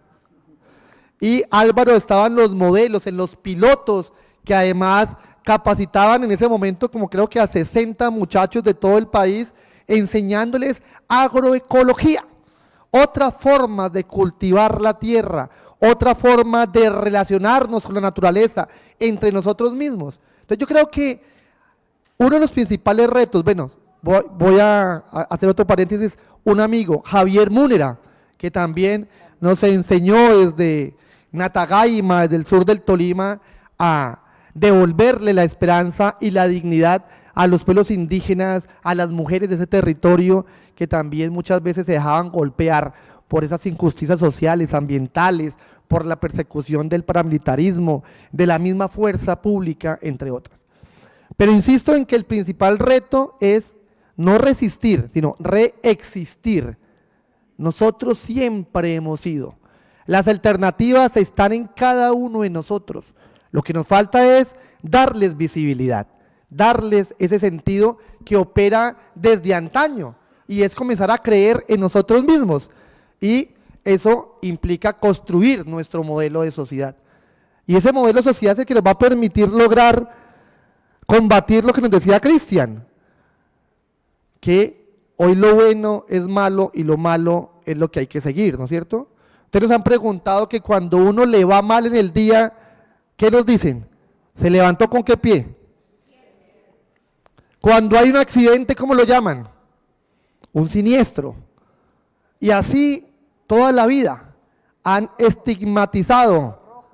Y Álvaro estaba en los modelos, en los pilotos, que además capacitaban en ese momento como creo que a 60 muchachos de todo el país, enseñándoles agroecología, otra forma de cultivar la tierra, otra forma de relacionarnos con la naturaleza entre nosotros mismos. Entonces yo creo que uno de los principales retos, bueno, voy a hacer otro paréntesis, un amigo, Javier Múnera, que también nos enseñó desde Natagaima, desde el sur del Tolima, a devolverle la esperanza y la dignidad a los pueblos indígenas, a las mujeres de ese territorio que también muchas veces se dejaban golpear por esas injusticias sociales, ambientales, por la persecución del paramilitarismo, de la misma fuerza pública, entre otras. Pero insisto en que el principal reto es no resistir, sino reexistir. Nosotros siempre hemos sido. Las alternativas están en cada uno de nosotros. Lo que nos falta es darles visibilidad, darles ese sentido que opera desde antaño y es comenzar a creer en nosotros mismos. Y eso implica construir nuestro modelo de sociedad. Y ese modelo de sociedad es el que nos va a permitir lograr combatir lo que nos decía Cristian, que hoy lo bueno es malo y lo malo es lo que hay que seguir, ¿no es cierto? Ustedes nos han preguntado que cuando uno le va mal en el día, ¿qué nos dicen? ¿Se levantó con qué pie? Cuando hay un accidente, ¿cómo lo llaman? Un siniestro. Y así toda la vida han estigmatizado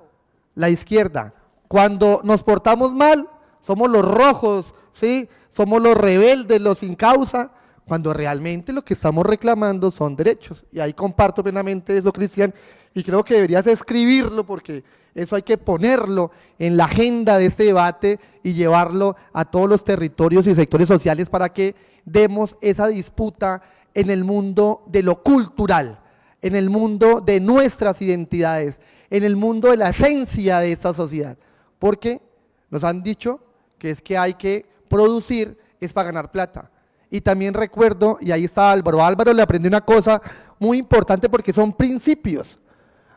la izquierda. Cuando nos portamos mal, somos los rojos, ¿sí? Somos los rebeldes, los sin causa, cuando realmente lo que estamos reclamando son derechos. Y ahí comparto plenamente eso, Cristian, y creo que deberías escribirlo porque eso hay que ponerlo en la agenda de este debate y llevarlo a todos los territorios y sectores sociales para que demos esa disputa en el mundo de lo cultural, en el mundo de nuestras identidades, en el mundo de la esencia de esta sociedad. Porque nos han dicho que es que hay que producir, es para ganar plata. Y también recuerdo, y ahí está Álvaro, Álvaro le aprendí una cosa muy importante porque son principios.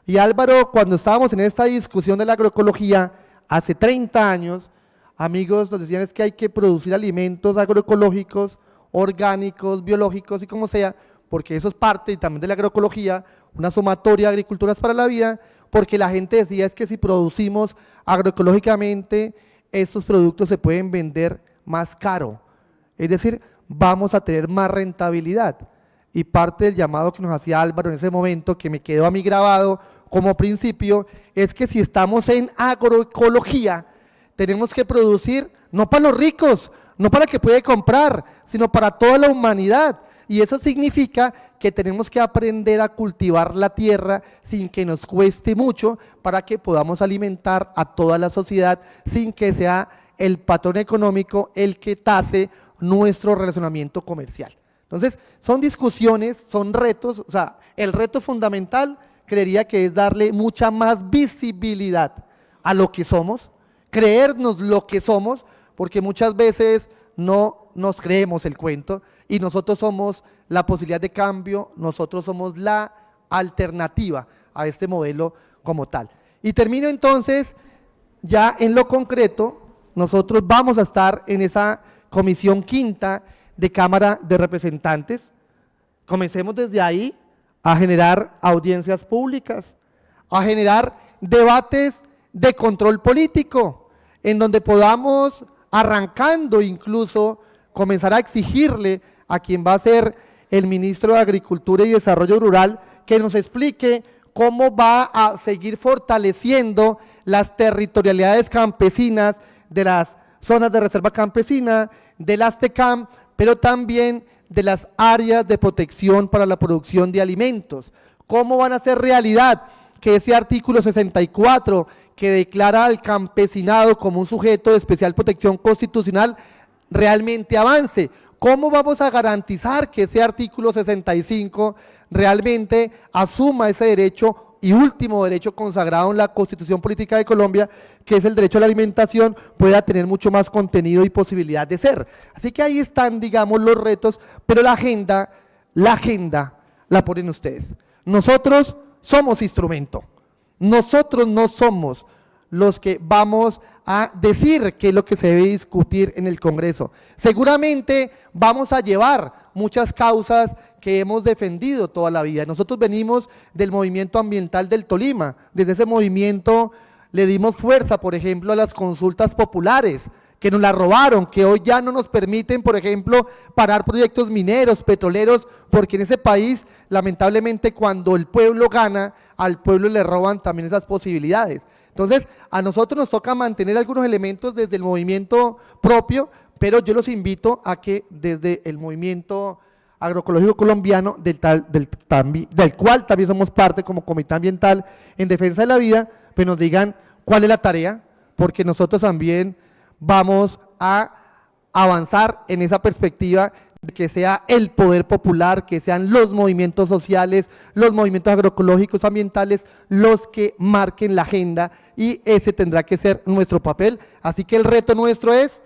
Y Álvaro, cuando estábamos en esta discusión de la agroecología, hace 30 años, amigos nos decían es que hay que producir alimentos agroecológicos, orgánicos, biológicos y como sea, porque eso es parte también de la agroecología, una sumatoria de agriculturas para la vida, porque la gente decía es que si producimos agroecológicamente, estos productos se pueden vender más caro. Es decir, vamos a tener más rentabilidad. Y parte del llamado que nos hacía Álvaro en ese momento, que me quedó a mí grabado como principio, es que si estamos en agroecología, tenemos que producir no para los ricos, no para el que puede comprar, sino para toda la humanidad. Y eso significa que tenemos que aprender a cultivar la tierra sin que nos cueste mucho para que podamos alimentar a toda la sociedad sin que sea el patrón económico el que tase nuestro relacionamiento comercial. Entonces, son discusiones, son retos, o sea, el reto fundamental creería que es darle mucha más visibilidad a lo que somos, creernos lo que somos, porque muchas veces no nos creemos el cuento y nosotros somos la posibilidad de cambio, nosotros somos la alternativa a este modelo como tal. Y termino entonces, ya en lo concreto, nosotros vamos a estar en esa Comisión Quinta de Cámara de Representantes. Comencemos desde ahí a generar audiencias públicas, a generar debates de control político, en donde podamos, arrancando incluso, comenzar a exigirle a quien va a ser el ministro de Agricultura y Desarrollo Rural que nos explique cómo va a seguir fortaleciendo las territorialidades campesinas de las zonas de reserva campesina, de las TECAM, pero también de las áreas de protección para la producción de alimentos. ¿Cómo van a hacer realidad que ese artículo 64 que declara al campesinado como un sujeto de especial protección constitucional realmente avance? ¿Cómo vamos a garantizar que ese artículo 65 realmente asuma ese derecho y último derecho consagrado en la Constitución Política de Colombia, que es el derecho a la alimentación, pueda tener mucho más contenido y posibilidad de ser? Así que ahí están, digamos, los retos, pero la agenda la ponen ustedes. Nosotros somos instrumento, nosotros no somos los que vamos a decir qué es lo que se debe discutir en el Congreso. Seguramente vamos a llevar muchas causas que hemos defendido toda la vida. Nosotros venimos del movimiento ambiental del Tolima. Desde ese movimiento le dimos fuerza, por ejemplo, a las consultas populares, que nos las robaron, que hoy ya no nos permiten, por ejemplo, parar proyectos mineros, petroleros, porque en ese país, lamentablemente, cuando el pueblo gana, al pueblo le roban también esas posibilidades. Entonces, a nosotros nos toca mantener algunos elementos desde el movimiento propio, pero yo los invito a que desde el movimiento agroecológico colombiano, del cual también somos parte como Comité Ambiental en Defensa de la Vida, pues nos digan cuál es la tarea, porque nosotros también vamos a avanzar en esa perspectiva de que sea el poder popular, que sean los movimientos sociales, los movimientos agroecológicos ambientales, los que marquen la agenda, y ese tendrá que ser nuestro papel. Así que el reto nuestro es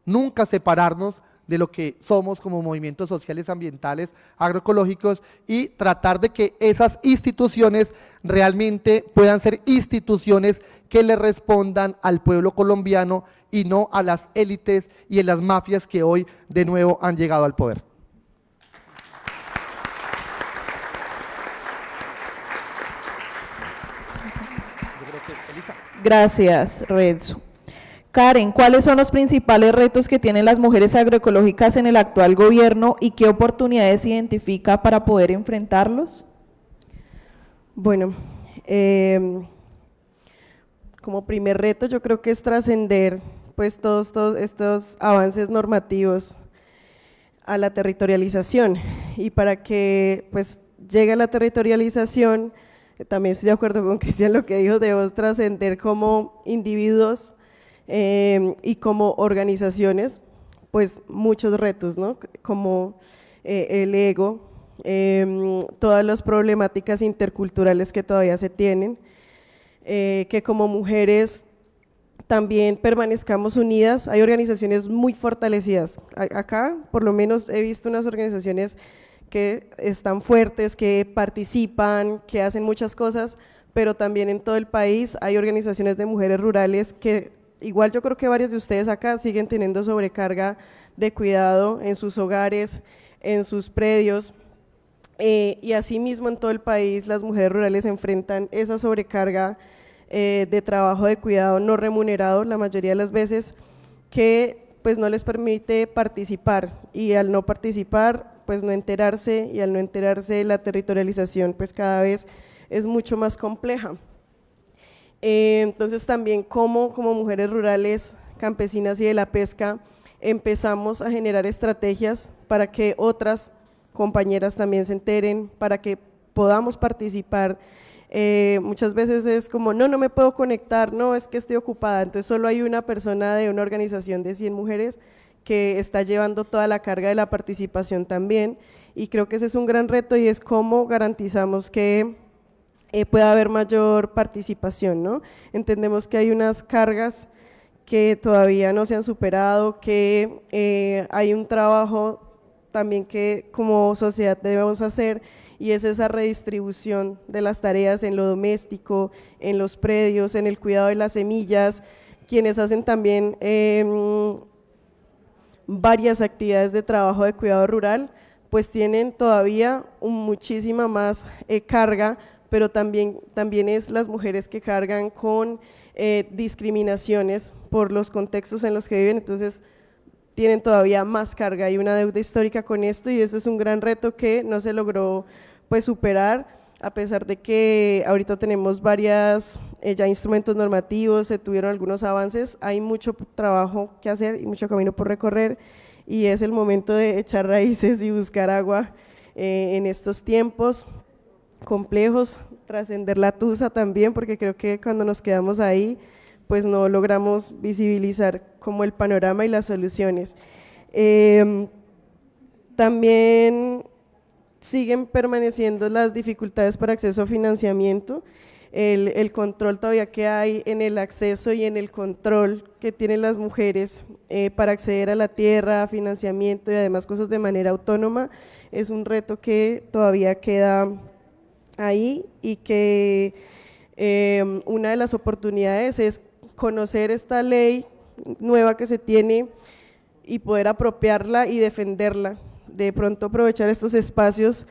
nunca separarnos de lo que somos como movimientos sociales, ambientales, agroecológicos, y tratar de que esas instituciones realmente puedan ser instituciones que le respondan al pueblo colombiano y no a las élites y a las mafias que hoy de nuevo han llegado al poder. Gracias, Renzo. Karen, ¿cuáles son los principales retos que tienen las mujeres agroecológicas en el actual gobierno y qué oportunidades identifica para poder enfrentarlos? Bueno, como primer reto yo creo que es trascender pues todos estos avances normativos a la territorialización, y para que pues llegue a la territorialización, también estoy de acuerdo con Cristian lo que dijo, debemos trascender como individuos y como organizaciones pues muchos retos, ¿no? Como el ego, todas las problemáticas interculturales que todavía se tienen, que como mujeres también permanezcamos unidas. Hay organizaciones muy fortalecidas, acá por lo menos he visto unas organizaciones que están fuertes, que participan, que hacen muchas cosas, pero también en todo el país hay organizaciones de mujeres rurales que igual yo creo que varios de ustedes acá siguen teniendo sobrecarga de cuidado en sus hogares, en sus predios, y asimismo en todo el país las mujeres rurales enfrentan esa sobrecarga de trabajo de cuidado no remunerado la mayoría de las veces, que pues no les permite participar, y al no participar pues no enterarse, y al no enterarse la territorialización pues cada vez es mucho más compleja. Entonces también como mujeres rurales, campesinas y de la pesca empezamos a generar estrategias para que otras compañeras también se enteren, para que podamos participar. Muchas veces es como, no me puedo conectar, no, es que estoy ocupada, entonces solo hay una persona de una organización de 100 mujeres que está llevando toda la carga de la participación también, y creo que ese es un gran reto, y es cómo garantizamos que pueda haber mayor participación, ¿no? Entendemos que hay unas cargas que todavía no se han superado, que hay un trabajo también que como sociedad debemos hacer, y es esa redistribución de las tareas en lo doméstico, en los predios, en el cuidado de las semillas, quienes hacen también varias actividades de trabajo de cuidado rural, pues tienen todavía muchísima más carga, pero también es las mujeres que cargan con discriminaciones por los contextos en los que viven, entonces tienen todavía más carga, hay una deuda histórica con esto, y eso es un gran reto que no se logró pues superar, a pesar de que ahorita tenemos varias ya instrumentos normativos, se tuvieron algunos avances, hay mucho trabajo que hacer y mucho camino por recorrer, y es el momento de echar raíces y buscar agua en estos tiempos complejos, trascender la tusa también, porque creo que cuando nos quedamos ahí, pues no logramos visibilizar como el panorama y las soluciones. También siguen permaneciendo las dificultades para acceso a financiamiento, el control todavía que hay en el acceso y en el control que tienen las mujeres para acceder a la tierra, a financiamiento y además cosas de manera autónoma, es un reto que todavía queda ahí y que una de las oportunidades es conocer esta ley nueva que se tiene y poder apropiarla y defenderla, de pronto aprovechar estos espacios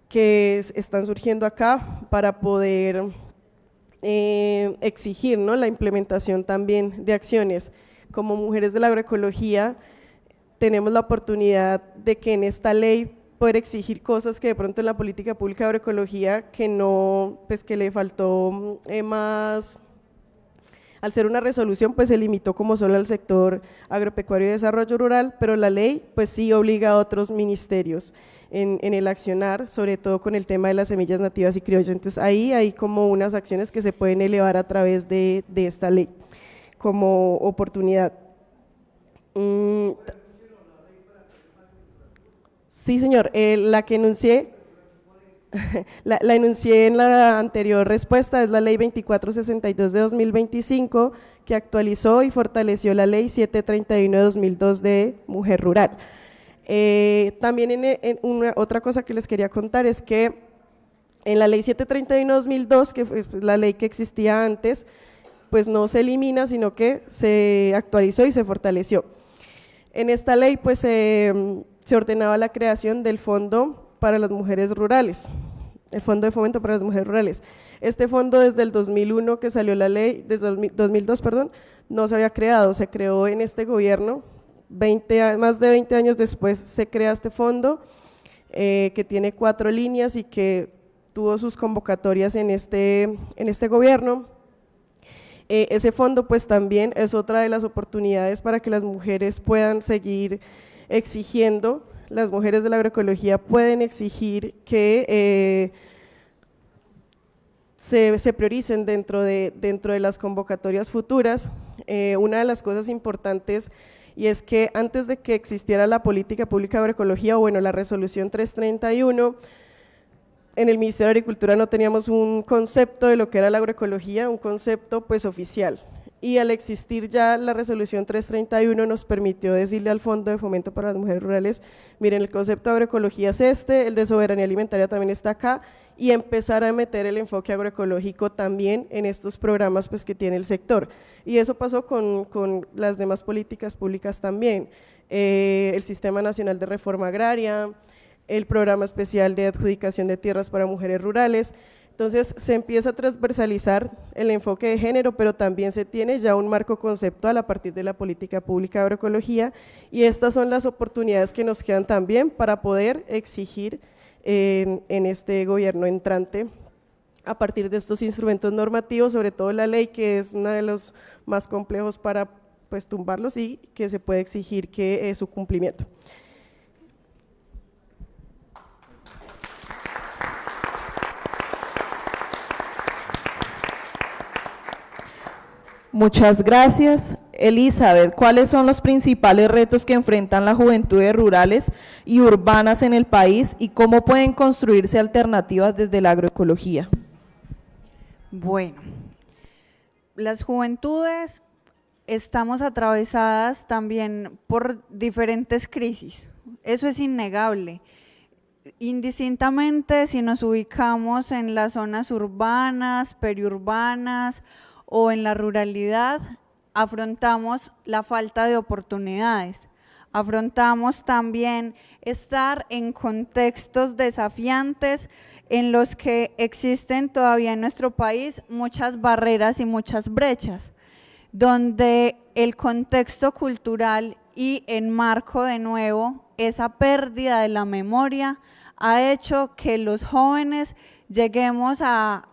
que están surgiendo acá para poder exigir, ¿no?, la implementación también de acciones. Como mujeres de la agroecología tenemos la oportunidad de que en esta ley poder exigir cosas que de pronto en la política pública de agroecología que no, pues que le faltó más. Al ser una resolución, pues se limitó como solo al sector agropecuario y desarrollo rural, pero la ley pues sí obliga a otros ministerios en el accionar, sobre todo con el tema de las semillas nativas y criollas. Entonces ahí hay como unas acciones que se pueden elevar a través de esta ley como oportunidad. Sí, señor, la que enuncié, la enuncié en la anterior respuesta, es la ley 2462 de 2025, que actualizó y fortaleció la ley 731 de 2002 de mujer rural. También otra cosa que les quería contar es que en la ley 731 de 2002, que fue la ley que existía antes, pues no se elimina, sino que se actualizó y se fortaleció. En esta ley pues se ordenaba la creación del Fondo para las Mujeres Rurales, el Fondo de Fomento para las Mujeres Rurales. Este fondo desde el 2001 que salió la ley, desde 2002, perdón, no se había creado, se creó en este gobierno, más de 20 años después se crea este fondo que tiene 4 líneas y que tuvo sus convocatorias en este gobierno. Ese fondo pues también es otra de las oportunidades para que las mujeres puedan seguir exigiendo. Las mujeres de la agroecología pueden exigir que se prioricen dentro de las convocatorias futuras. Una de las cosas importantes, y es que antes de que existiera la política pública de agroecología, o bueno, la resolución 331, en el Ministerio de Agricultura no teníamos un concepto de lo que era la agroecología, un concepto pues oficial. Y al existir ya la resolución 331 nos permitió decirle al Fondo de Fomento para las Mujeres Rurales, miren, el concepto de agroecología es este, el de soberanía alimentaria también está acá, y empezar a meter el enfoque agroecológico también en estos programas pues que tiene el sector. Y eso pasó con las demás políticas públicas también, el Sistema Nacional de Reforma Agraria, el Programa Especial de Adjudicación de Tierras para Mujeres Rurales. Entonces se empieza a transversalizar el enfoque de género, pero también se tiene ya un marco conceptual a partir de la política pública de agroecología, y estas son las oportunidades que nos quedan también para poder exigir en este gobierno entrante a partir de estos instrumentos normativos, sobre todo la ley, que es uno de los más complejos para pues tumbarlos y que se puede exigir que su cumplimiento. Muchas gracias. Elizabeth, ¿cuáles son los principales retos que enfrentan las juventudes rurales y urbanas en el país y cómo pueden construirse alternativas desde la agroecología? Bueno, las juventudes estamos atravesadas también por diferentes crisis, eso es innegable. Indistintamente si nos ubicamos en las zonas urbanas, periurbanas o en la ruralidad, afrontamos la falta de oportunidades, afrontamos también estar en contextos desafiantes en los que existen todavía en nuestro país muchas barreras y muchas brechas, donde el contexto cultural y enmarco de nuevo esa pérdida de la memoria ha hecho que los jóvenes lleguemos a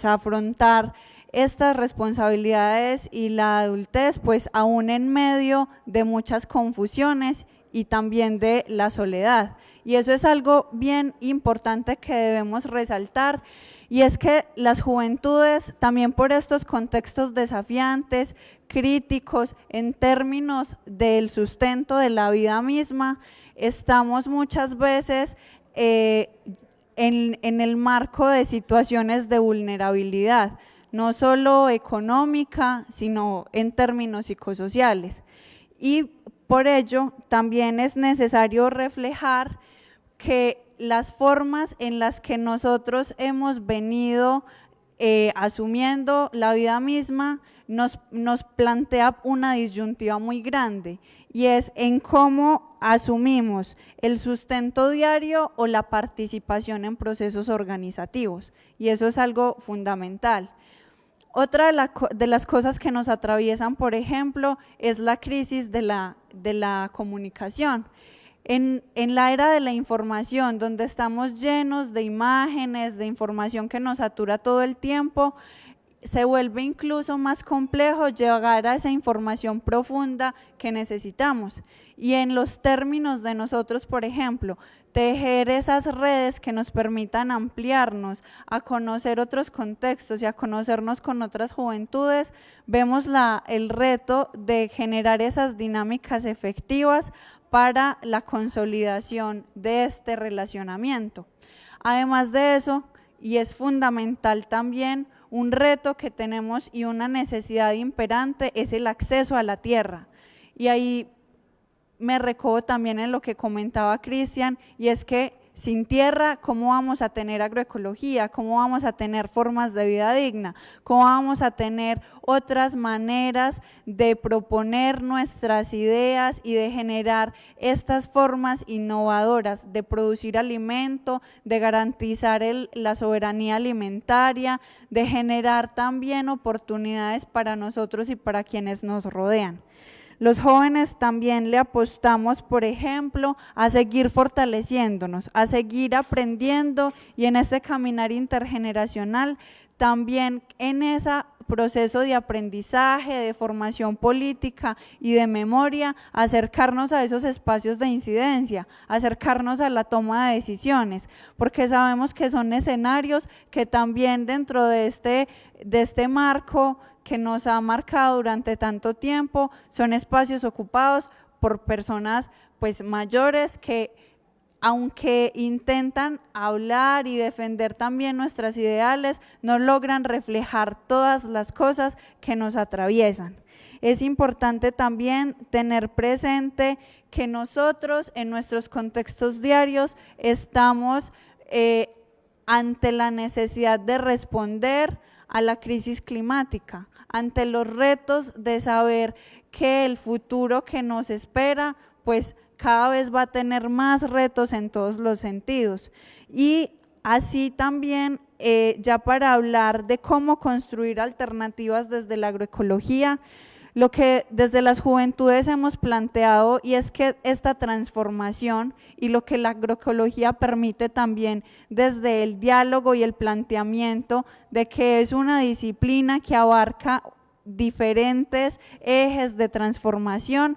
afrontar estas responsabilidades y la adultez, pues aún en medio de muchas confusiones y también de la soledad. Y eso es algo bien importante que debemos resaltar, y es que las juventudes, también por estos contextos desafiantes, críticos, en términos del sustento de la vida misma, estamos muchas veces en el marco de situaciones de vulnerabilidad, no solo económica, sino en términos psicosociales. Y por ello también es necesario reflejar que las formas en las que nosotros hemos venido asumiendo la vida misma nos plantea una disyuntiva muy grande, y es en cómo asumimos el sustento diario o la participación en procesos organizativos, y eso es algo fundamental. Otra de las cosas que nos atraviesan, por ejemplo, es la crisis de la comunicación. En la era de la información, donde estamos llenos de imágenes, de información que nos satura todo el tiempo, se vuelve incluso más complejo llegar a esa información profunda que necesitamos. Y en los términos de nosotros, por ejemplo, tejer esas redes que nos permitan ampliarnos, a conocer otros contextos y a conocernos con otras juventudes, vemos el reto de generar esas dinámicas efectivas para la consolidación de este relacionamiento. Además de eso, y es fundamental también, un reto que tenemos y una necesidad imperante es el acceso a la tierra. Y ahí me recojo también en lo que comentaba Cristian, y es que sin tierra, ¿cómo vamos a tener agroecología? ¿Cómo vamos a tener formas de vida digna? ¿Cómo vamos a tener otras maneras de proponer nuestras ideas y de generar estas formas innovadoras de producir alimento, de garantizar la soberanía alimentaria, de generar también oportunidades para nosotros y para quienes nos rodean? Los jóvenes también le apostamos, por ejemplo, a seguir fortaleciéndonos, a seguir aprendiendo, y en este caminar intergeneracional, también en ese proceso de aprendizaje, de formación política y de memoria, acercarnos a esos espacios de incidencia, acercarnos a la toma de decisiones, porque sabemos que son escenarios que también dentro de este marco que nos ha marcado durante tanto tiempo, son espacios ocupados por personas pues mayores que, aunque intentan hablar y defender también nuestras ideales, no logran reflejar todas las cosas que nos atraviesan. Es importante también tener presente que nosotros en nuestros contextos diarios estamos ante la necesidad de responder a la crisis climática, ante los retos de saber que el futuro que nos espera, pues cada vez va a tener más retos en todos los sentidos. Y así también, ya para hablar de cómo construir alternativas desde la agroecología, lo que desde las juventudes hemos planteado, y es que esta transformación y lo que la agroecología permite también desde el diálogo y el planteamiento de que es una disciplina que abarca diferentes ejes de transformación,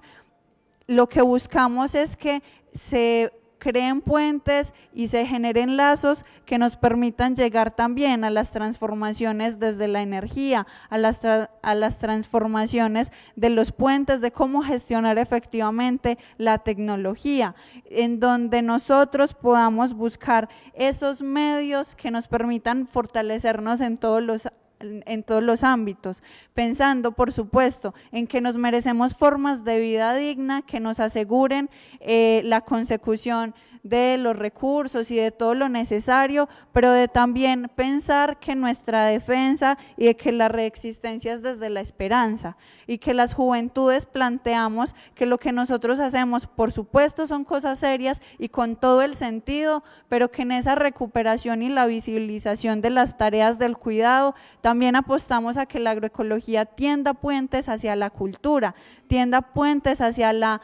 lo que buscamos es que se creen puentes y se generen lazos que nos permitan llegar también a las transformaciones desde la energía, a las transformaciones de los puentes, de cómo gestionar efectivamente la tecnología, en donde nosotros podamos buscar esos medios que nos permitan fortalecernos en todos los ámbitos, pensando por supuesto en que nos merecemos formas de vida digna que nos aseguren la consecución de los recursos y de todo lo necesario, pero de también pensar que nuestra defensa y de que la reexistencia es desde la esperanza, y que las juventudes planteamos que lo que nosotros hacemos, por supuesto, son cosas serias y con todo el sentido, pero que en esa recuperación y la visibilización de las tareas del cuidado, también apostamos a que la agroecología tienda puentes hacia la cultura, tienda puentes hacia la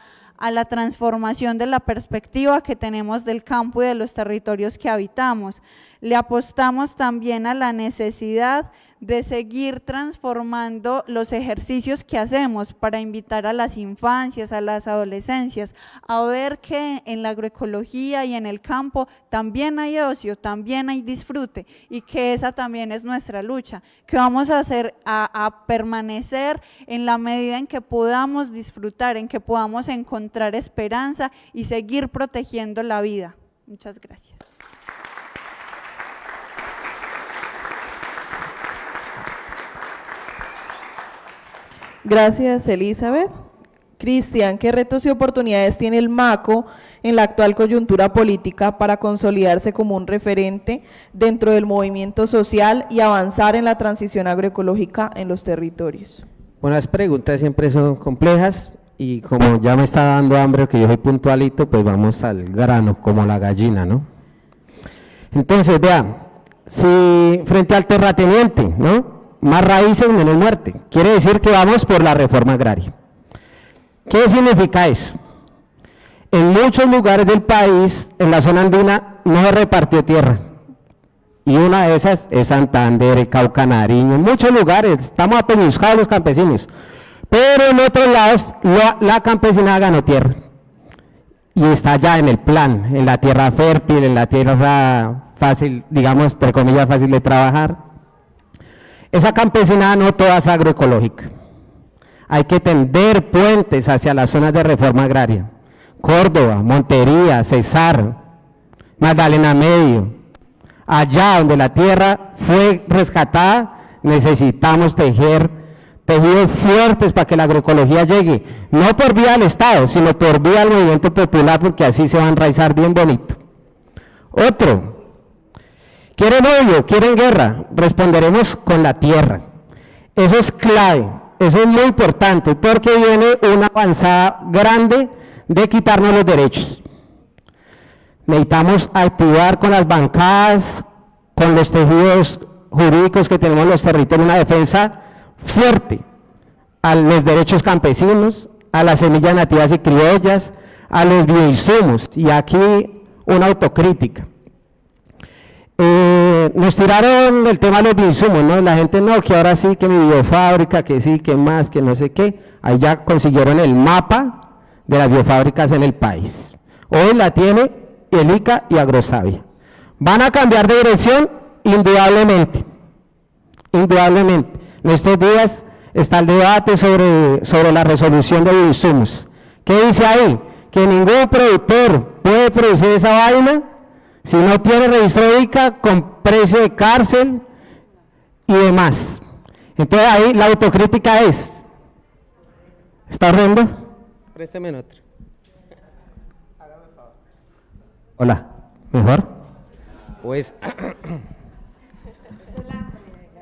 transformación de la perspectiva que tenemos del campo y de los territorios que habitamos. le apostamos también a la necesidad de seguir transformando los ejercicios que hacemos para invitar a las infancias, a las adolescencias, a ver que en la agroecología y en el campo también hay ocio, también hay disfrute, y que esa también es nuestra lucha, que vamos a hacer a permanecer en la medida en que podamos disfrutar, en que podamos encontrar esperanza y seguir protegiendo la vida. Muchas gracias. Gracias, Elizabeth. Cristian, ¿qué retos y oportunidades tiene el MACO en la actual coyuntura política para consolidarse como un referente dentro del movimiento social y avanzar en la transición agroecológica en los territorios? Bueno, las preguntas siempre son complejas y como ya me está dando hambre, que yo soy puntualito, pues vamos al grano, como la gallina, ¿no? Entonces, vean, si frente al terrateniente, ¿no? Más raíces, menos muerte. Quiere decir que vamos por la reforma agraria. ¿Qué significa eso? En muchos lugares del país, en la zona andina, no se repartió tierra. Y una de esas es Santander, el Cauca, Nariño, en muchos lugares, estamos apeñuscados los campesinos. Pero en otros lados, la campesinada ganó tierra. Y está ya en el plan, en la tierra fértil, en la tierra fácil, digamos, entre comillas, fácil de trabajar. Esa campesinada no toda es agroecológica. Hay que tender puentes hacia las zonas de reforma agraria. Córdoba, Montería, Cesar, Magdalena Medio. Allá donde la tierra fue rescatada, necesitamos tejer tejidos fuertes para que la agroecología llegue. No por vía del Estado, sino por vía del movimiento popular, porque así se va a enraizar bien bonito. Otro. ¿Quieren odio? ¿Quieren guerra? Responderemos con la tierra. Eso es clave, eso es muy importante, porque viene una avanzada grande de quitarnos los derechos. Necesitamos activar con las bancadas, con los tejidos jurídicos que tenemos en los territorios, una defensa fuerte a los derechos campesinos, a las semillas nativas y criollas, a los bioinsumos, y aquí una autocrítica. Nos tiraron el tema de los bioinsumos, ¿no? La gente no, que ahora sí, que mi biofábrica, que sí, que más, que no sé qué. Ahí ya consiguieron el mapa de las biofábricas en el país. Hoy la tiene el ICA y Agrosavia. ¿Van a cambiar de dirección? Indudablemente. Indudablemente. En estos días está el debate sobre la resolución de bioinsumos. ¿Qué dice ahí? Que ningún productor puede producir esa vaina si no tiene registro ICA, con precio de cárcel y demás. Entonces ahí la autocrítica es, ¿está horrendo? Présteme en otro. Hola, ¿mejor? Pues,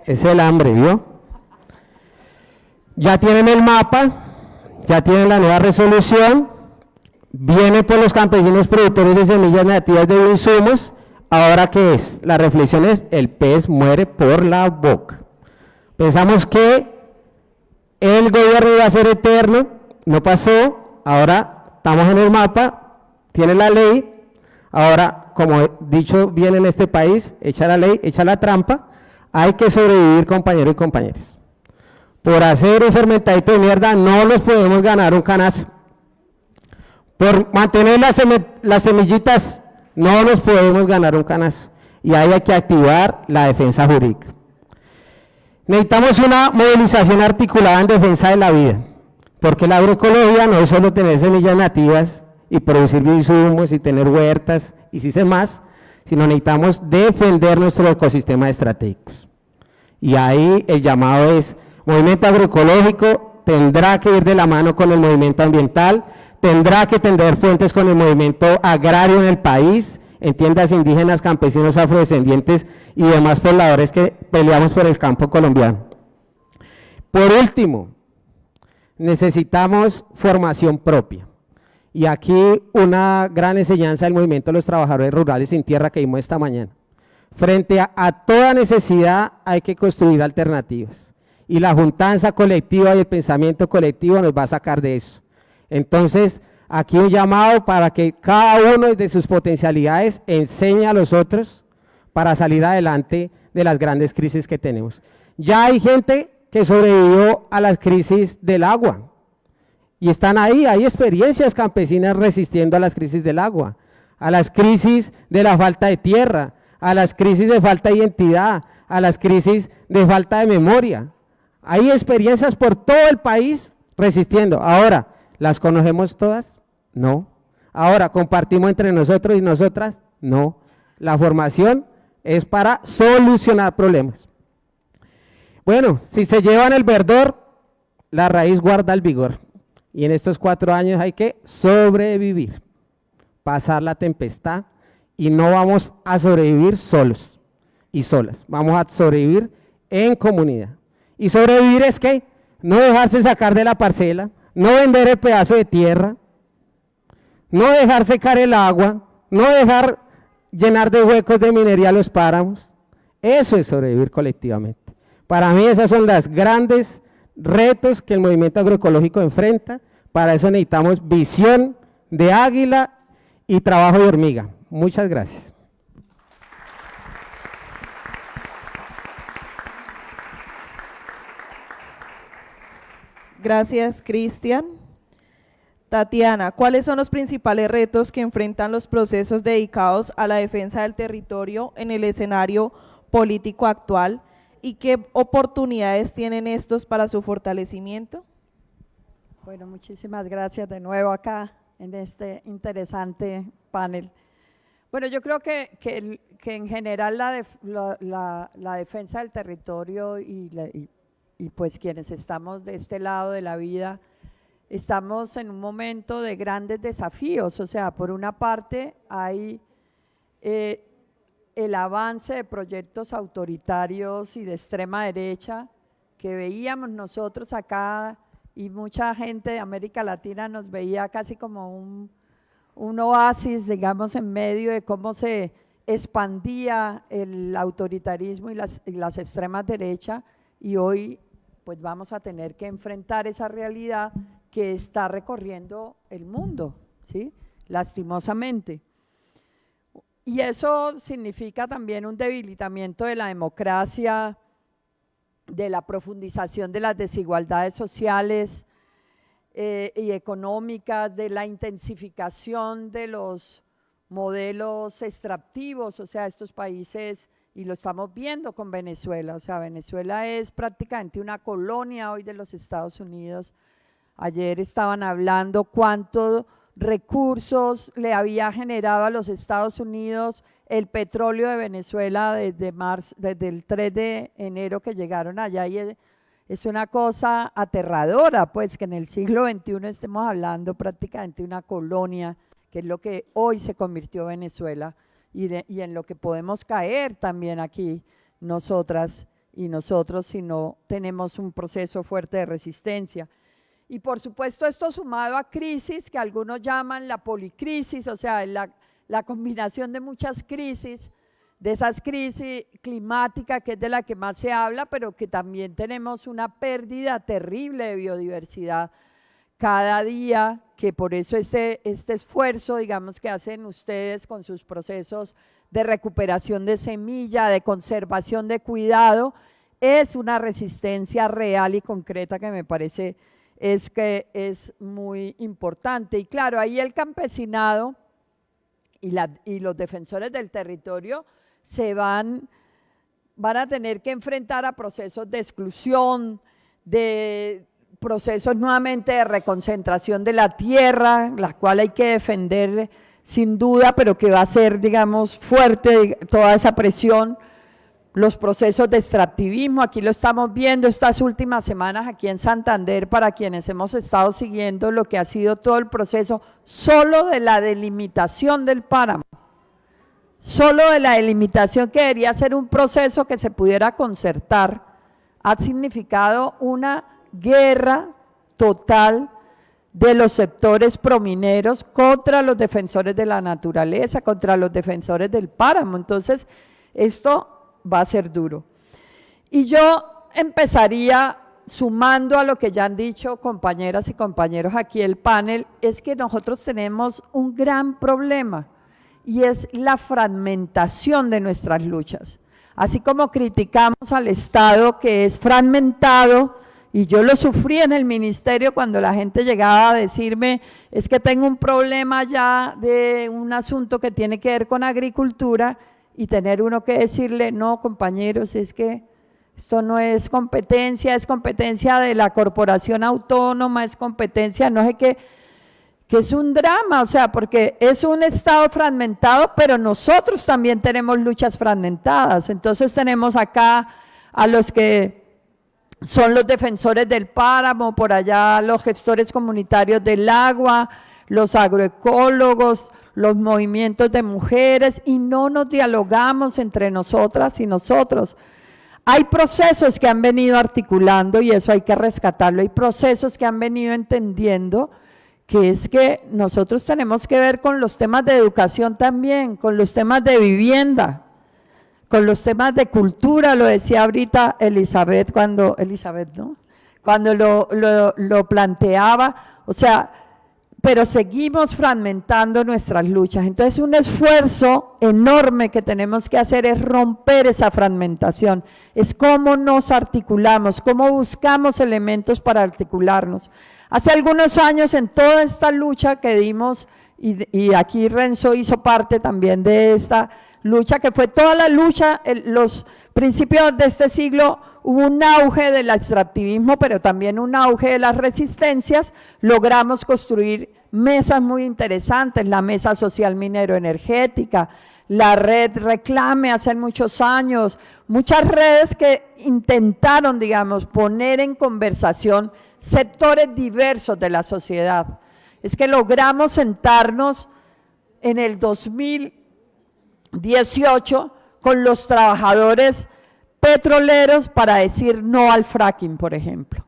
es el hambre, ¿vio? Ya tienen el mapa, ya tienen la nueva resolución, viene por los campesinos productores de semillas nativas de bioinsumos. Ahora, ¿qué es? La reflexión es, el pez muere por la boca. Pensamos que el gobierno iba a ser eterno, no pasó, ahora estamos en el mapa, tiene la ley, ahora, como dicho bien en este país, echa la ley, echa la trampa, hay que sobrevivir, compañeros y compañeras. Por hacer un fermentadito de mierda no nos podemos ganar un canazo. Por mantener las semillitas no nos podemos ganar un canazo. Y ahí hay que activar la defensa jurídica. Necesitamos una movilización articulada en defensa de la vida, porque la agroecología no es solo tener semillas nativas y producir bioinsumos y tener huertas y si sé más, sino necesitamos defender nuestros ecosistemas estratégicos. Y ahí el llamado es, movimiento agroecológico tendrá que ir de la mano con el movimiento ambiental, tendrá que tender fuentes con el movimiento agrario en el país, entiendas indígenas, campesinos, afrodescendientes y demás pobladores que peleamos por el campo colombiano. Por último, necesitamos formación propia. Y aquí una gran enseñanza del movimiento de los trabajadores rurales sin tierra que vimos esta mañana. Frente a toda necesidad hay que construir alternativas. Y la juntanza colectiva y el pensamiento colectivo nos va a sacar de eso. Entonces, aquí un llamado para que cada uno de sus potencialidades enseñe a los otros para salir adelante de las grandes crisis que tenemos. Ya hay gente que sobrevivió a las crisis del agua y están ahí, hay experiencias campesinas resistiendo a las crisis del agua, a las crisis de la falta de tierra, a las crisis de falta de identidad, a las crisis de falta de memoria. Hay experiencias por todo el país resistiendo. Ahora, ¿las conocemos todas? No. Ahora, ¿compartimos entre nosotros y nosotras? No. La formación es para solucionar problemas. Bueno, si se llevan el verdor, la raíz guarda el vigor. Y en estos 4 años hay que sobrevivir, pasar la tempestad, y no vamos a sobrevivir solos y solas, vamos a sobrevivir en comunidad. Y sobrevivir es que no dejarse sacar de la parcela, no vender el pedazo de tierra, no dejar secar el agua, no dejar llenar de huecos de minería los páramos. Eso es sobrevivir colectivamente. Para mí esos son los grandes retos que el movimiento agroecológico enfrenta. Para eso necesitamos visión de águila y trabajo de hormiga. Muchas gracias. Gracias, Cristian. Tatiana, ¿cuáles son los principales retos que enfrentan los procesos dedicados a la defensa del territorio en el escenario político actual y qué oportunidades tienen estos para su fortalecimiento? Bueno, muchísimas gracias de nuevo acá en este interesante panel. Bueno, yo creo que en general la defensa del territorio y pues quienes estamos de este lado de la vida, estamos en un momento de grandes desafíos. O sea, por una parte hay el avance de proyectos autoritarios y de extrema derecha que veíamos nosotros acá, y mucha gente de América Latina nos veía casi como un oasis, digamos, en medio de cómo se expandía el autoritarismo y las extremas derechas, y hoy pues vamos a tener que enfrentar esa realidad que está recorriendo el mundo, ¿sí? Lastimosamente. Y eso significa también un debilitamiento de la democracia, de la profundización de las desigualdades sociales y económicas, de la intensificación de los modelos extractivos. O sea, estos países, y lo estamos viendo con Venezuela, o sea, Venezuela es prácticamente una colonia hoy de los Estados Unidos. Ayer estaban hablando cuántos recursos le había generado a los Estados Unidos el petróleo de Venezuela desde el 3 de enero que llegaron allá, y es una cosa aterradora, pues, que en el siglo XXI estemos hablando prácticamente de una colonia, que es lo que hoy se convirtió Venezuela, y en lo que podemos caer también aquí nosotras y nosotros si no tenemos un proceso fuerte de resistencia. Y por supuesto esto sumado a crisis que algunos llaman la policrisis, o sea, la combinación de muchas crisis, de esas crisis climáticas que es de la que más se habla, pero que también tenemos una pérdida terrible de biodiversidad cada día, que por eso este esfuerzo, digamos, que hacen ustedes con sus procesos de recuperación de semilla, de conservación, de cuidado, es una resistencia real y concreta que me parece que es muy importante. Y claro, ahí el campesinado y los defensores del territorio van a tener que enfrentar a procesos de exclusión, de procesos nuevamente de reconcentración de la tierra, la cual hay que defender sin duda, pero que va a ser, digamos, fuerte toda esa presión. Los procesos de extractivismo, aquí lo estamos viendo estas últimas semanas aquí en Santander, para quienes hemos estado siguiendo lo que ha sido todo el proceso solo de la delimitación del páramo, solo de la delimitación, que debería ser un proceso que se pudiera concertar, ha significado una guerra total de los sectores promineros contra los defensores de la naturaleza, contra los defensores del páramo. Entonces, esto va a ser duro. Y yo empezaría sumando a lo que ya han dicho compañeras y compañeros aquí el panel, es que nosotros tenemos un gran problema, y es la fragmentación de nuestras luchas. Así como criticamos al Estado que es fragmentado, y yo lo sufrí en el ministerio cuando la gente llegaba a decirme, es que tengo un problema ya de un asunto que tiene que ver con agricultura, y tener uno que decirle, no compañeros, es que esto no es competencia, es competencia de la corporación autónoma, es competencia, no sé qué, que es un drama, o sea, porque es un Estado fragmentado, pero nosotros también tenemos luchas fragmentadas. Entonces tenemos acá a los que son los defensores del páramo, por allá los gestores comunitarios del agua, los agroecólogos, los movimientos de mujeres, y no nos dialogamos entre nosotras y nosotros. Hay procesos que han venido articulando, y eso hay que rescatarlo, hay procesos que han venido entendiendo, que es que nosotros tenemos que ver con los temas de educación también, con los temas de vivienda, con los temas de cultura, lo decía ahorita Elizabeth cuando lo planteaba, o sea, pero seguimos fragmentando nuestras luchas. Entonces un esfuerzo enorme que tenemos que hacer es romper esa fragmentación, es cómo nos articulamos, cómo buscamos elementos para articularnos. Hace algunos años en toda esta lucha que dimos, y aquí Renzo hizo parte también de esta lucha, que fue toda la lucha, los principios de este siglo, hubo un auge del extractivismo, pero también un auge de las resistencias. Logramos construir mesas muy interesantes, la Mesa Social Minero Energética, la red Reclame hace muchos años, muchas redes que intentaron, digamos, poner en conversación sectores diversos de la sociedad. Es que logramos sentarnos en el 2018 con los trabajadores petroleros para decir no al fracking, por ejemplo,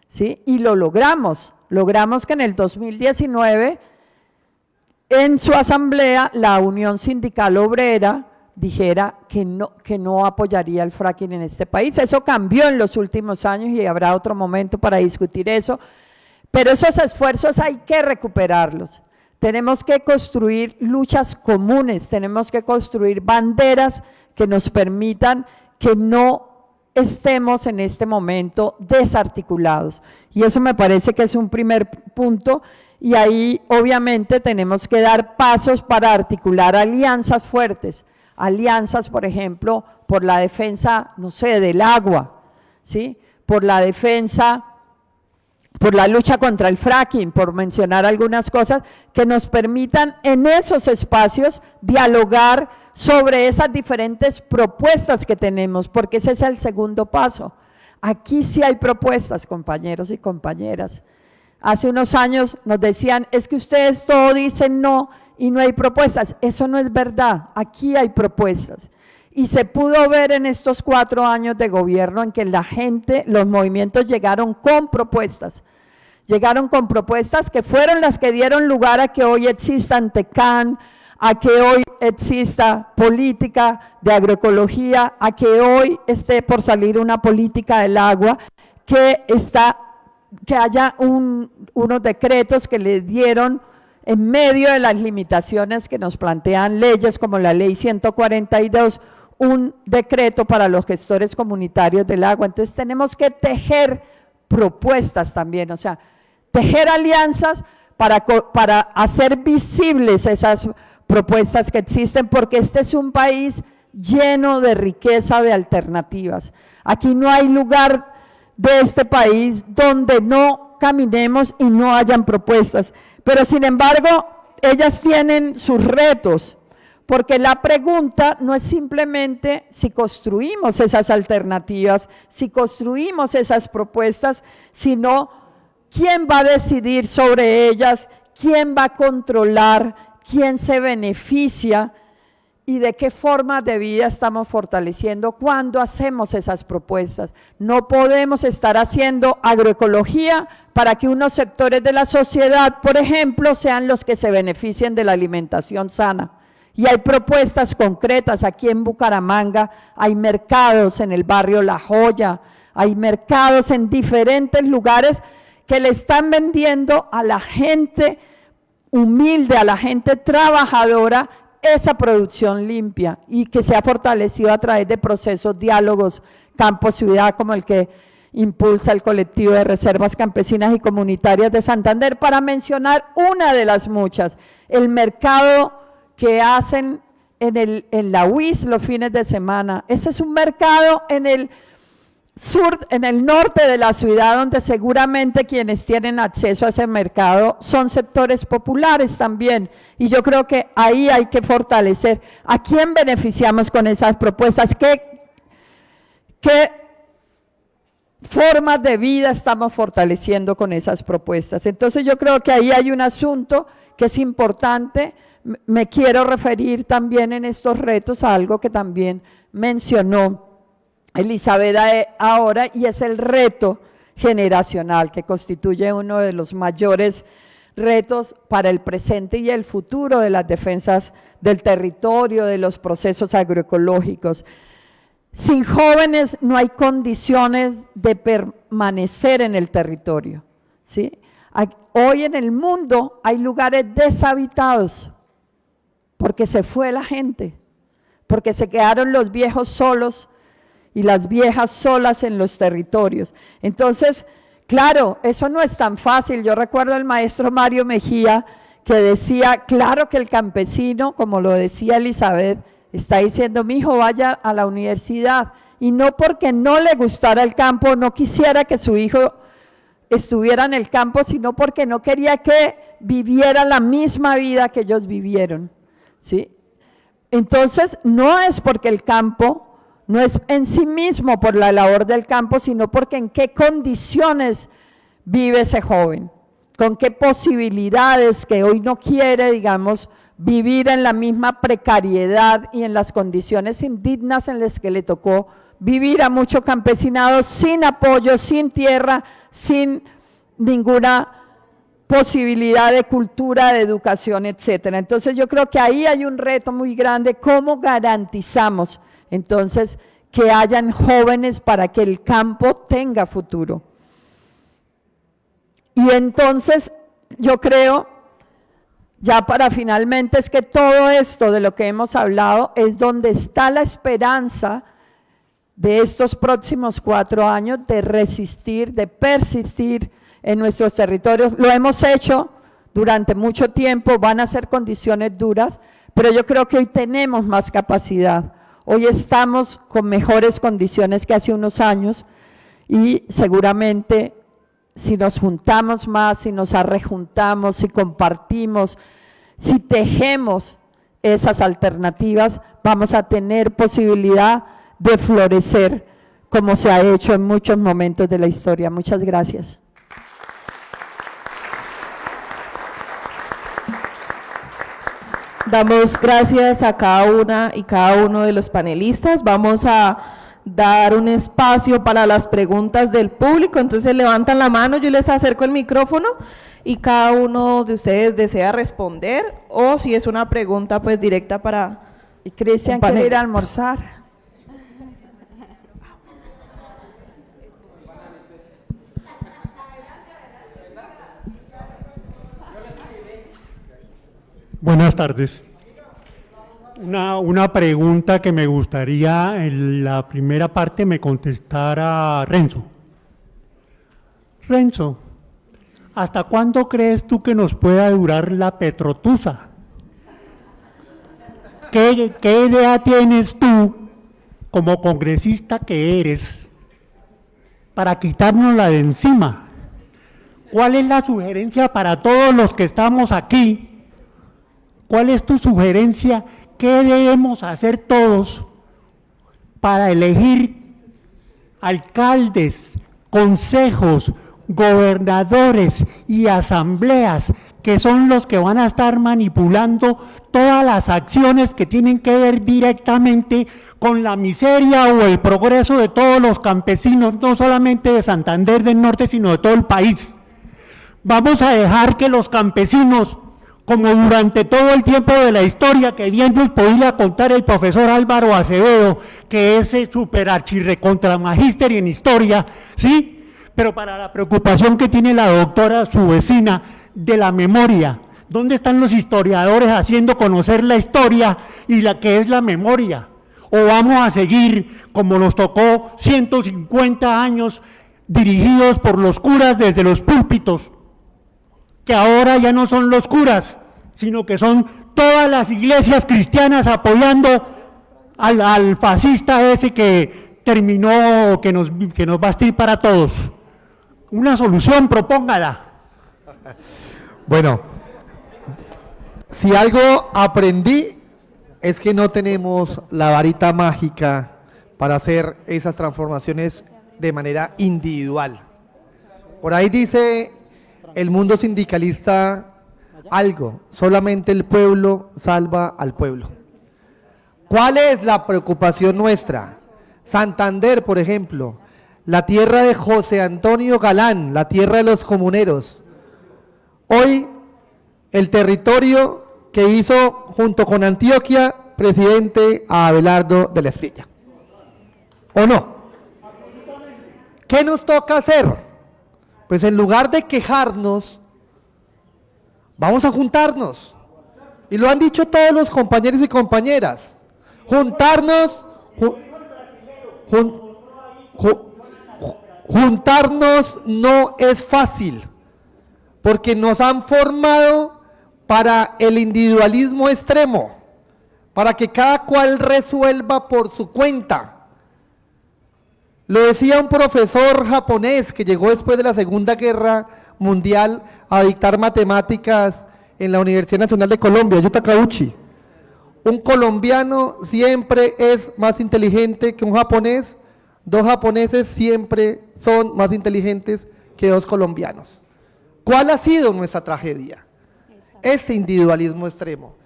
¿sí? Y lo logramos que en el 2019 en su asamblea la Unión Sindical Obrera dijera que no apoyaría el fracking en este país. Eso cambió en los últimos años y habrá otro momento para discutir eso, pero esos esfuerzos hay que recuperarlos. Tenemos que construir luchas comunes, tenemos que construir banderas que nos permitan que no estemos en este momento desarticulados. Y eso me parece que es un primer punto, y ahí obviamente tenemos que dar pasos para articular alianzas fuertes. Alianzas, por ejemplo, por la defensa, no sé, del agua, ¿sí? Por la defensa, por la lucha contra el fracking, por mencionar algunas cosas que nos permitan en esos espacios dialogar sobre esas diferentes propuestas que tenemos, porque ese es el segundo paso. Aquí sí hay propuestas, compañeros y compañeras. Hace unos años nos decían, es que ustedes todo dicen no, y no hay propuestas. Eso no es verdad, aquí hay propuestas. Y se pudo ver en estos 4 años de gobierno en que la gente, los movimientos llegaron con propuestas que fueron las que dieron lugar a que hoy exista Antecan, a que hoy exista política de agroecología, a que hoy esté por salir una política del agua, que haya unos decretos que le dieron en medio de las limitaciones que nos plantean leyes como la ley 142, un decreto para los gestores comunitarios del agua. Entonces tenemos que tejer propuestas también, o sea, tejer alianzas para hacer visibles esas propuestas que existen, porque este es un país lleno de riqueza de alternativas. Aquí no hay lugar de este país donde no caminemos y no hayan propuestas. Pero sin embargo, ellas tienen sus retos, porque la pregunta no es simplemente si construimos esas alternativas, si construimos esas propuestas, sino quién va a decidir sobre ellas, quién va a controlar, quién se beneficia y de qué forma de vida estamos fortaleciendo cuando hacemos esas propuestas. No podemos estar haciendo agroecología para que unos sectores de la sociedad, por ejemplo, sean los que se beneficien de la alimentación sana. Y hay propuestas concretas. Aquí en Bucaramanga hay mercados en el barrio La Joya, hay mercados en diferentes lugares que le están vendiendo a la gente humilde, a la gente trabajadora, esa producción limpia y que se ha fortalecido a través de procesos, diálogos, campo-ciudad, como el que impulsa el colectivo de reservas campesinas y comunitarias de Santander, para mencionar una de las muchas, el mercado que hacen en la UIS los fines de semana. Ese es un mercado en el sur, en el norte de la ciudad, donde seguramente quienes tienen acceso a ese mercado son sectores populares también, y yo creo que ahí hay que fortalecer. ¿A quién beneficiamos con esas propuestas? ¿Qué formas de vida estamos fortaleciendo con esas propuestas? Entonces yo creo que ahí hay un asunto que es importante. Me quiero referir también en estos retos a algo que también mencionó Elizabeth ahora, y es el reto generacional, que constituye uno de los mayores retos para el presente y el futuro de las defensas del territorio, de los procesos agroecológicos. Sin jóvenes no hay condiciones de permanecer en el territorio, ¿sí? Hoy en el mundo hay lugares deshabitados porque se fue la gente, porque se quedaron los viejos solos y las viejas solas en los territorios. Entonces, claro, eso no es tan fácil. Yo recuerdo al maestro Mario Mejía que decía, claro que el campesino, como lo decía Elizabeth, está diciendo, mi hijo vaya a la universidad, y no porque no le gustara el campo, no quisiera que su hijo estuviera en el campo, sino porque no quería que viviera la misma vida que ellos vivieron, ¿sí? Entonces, no es porque el campo, no es en sí mismo por la labor del campo, sino porque en qué condiciones vive ese joven, con qué posibilidades, que hoy no quiere, digamos, vivir en la misma precariedad y en las condiciones indignas en las que le tocó vivir a mucho campesinado, sin apoyo, sin tierra, sin ninguna posibilidad de cultura, de educación, etcétera. Entonces yo creo que ahí hay un reto muy grande, cómo garantizamos entonces que hayan jóvenes para que el campo tenga futuro. Y entonces yo creo, ya para finalmente, es que todo esto de lo que hemos hablado es donde está la esperanza de estos próximos 4 años de resistir, de persistir en nuestros territorios. Lo hemos hecho durante mucho tiempo, van a ser condiciones duras, pero yo creo que hoy tenemos más capacidad. Hoy estamos con mejores condiciones que hace unos años, y seguramente si nos juntamos más, si nos arrejuntamos, si compartimos, si tejemos esas alternativas, vamos a tener posibilidad de florecer como se ha hecho en muchos momentos de la historia. Muchas gracias. Damos gracias a cada una y cada uno de los panelistas. Vamos a dar un espacio para las preguntas del público, entonces levantan la mano, yo les acerco el micrófono y cada uno de ustedes desea responder, o si es una pregunta pues directa para Y Cristian quiere ir a almorzar. Buenas tardes. Una pregunta que me gustaría en la primera parte me contestara Renzo. Renzo, ¿hasta cuándo crees tú que nos pueda durar la Petrotusa? ¿Qué idea tienes tú, como congresista que eres, para quitárnosla de encima? ¿Cuál es la sugerencia para todos los que estamos aquí? ¿Cuál es tu sugerencia? ¿Qué debemos hacer todos para elegir alcaldes, consejos, gobernadores y asambleas, que son los que van a estar manipulando todas las acciones que tienen que ver directamente con la miseria o el progreso de todos los campesinos, no solamente de Santander del Norte, sino de todo el país? Vamos a dejar que los campesinos, como durante todo el tiempo de la historia, que bien nos podía contar el profesor Álvaro Acevedo, que es super archirrecontra magíster en historia, ¿sí? Pero para la preocupación que tiene la doctora, su vecina, de la memoria, ¿Dónde están los historiadores haciendo conocer la historia y la que es la memoria? ¿O vamos a seguir como nos tocó 150 años dirigidos por los curas desde los púlpitos, que ahora ya no son los curas, sino que son todas las iglesias cristianas apoyando al fascista ese que terminó, que nos va a estirpar para todos? Una solución, propóngala. Bueno, si algo aprendí es que no tenemos la varita mágica para hacer esas transformaciones de manera individual. Por ahí dice el mundo sindicalista algo, solamente el pueblo salva al pueblo. ¿Cuál es la preocupación nuestra? Santander, por ejemplo, la tierra de José Antonio Galán, la tierra de los comuneros. Hoy, el territorio que hizo junto con Antioquia presidente a Abelardo de la Espriella. ¿O no? ¿Qué nos toca hacer? Pues en lugar de quejarnos, vamos a juntarnos. Y lo han dicho todos los compañeros y compañeras. Juntarnos, juntarnos no es fácil, porque nos han formado para el individualismo extremo, para que cada cual resuelva por su cuenta. Lo decía un profesor japonés que llegó después de la Segunda Guerra Mundial a dictar matemáticas en la Universidad Nacional de Colombia, Yuta Takauchi. Un colombiano siempre es más inteligente que un japonés, dos japoneses siempre son más inteligentes que dos colombianos. ¿Cuál ha sido nuestra tragedia? Ese individualismo extremo.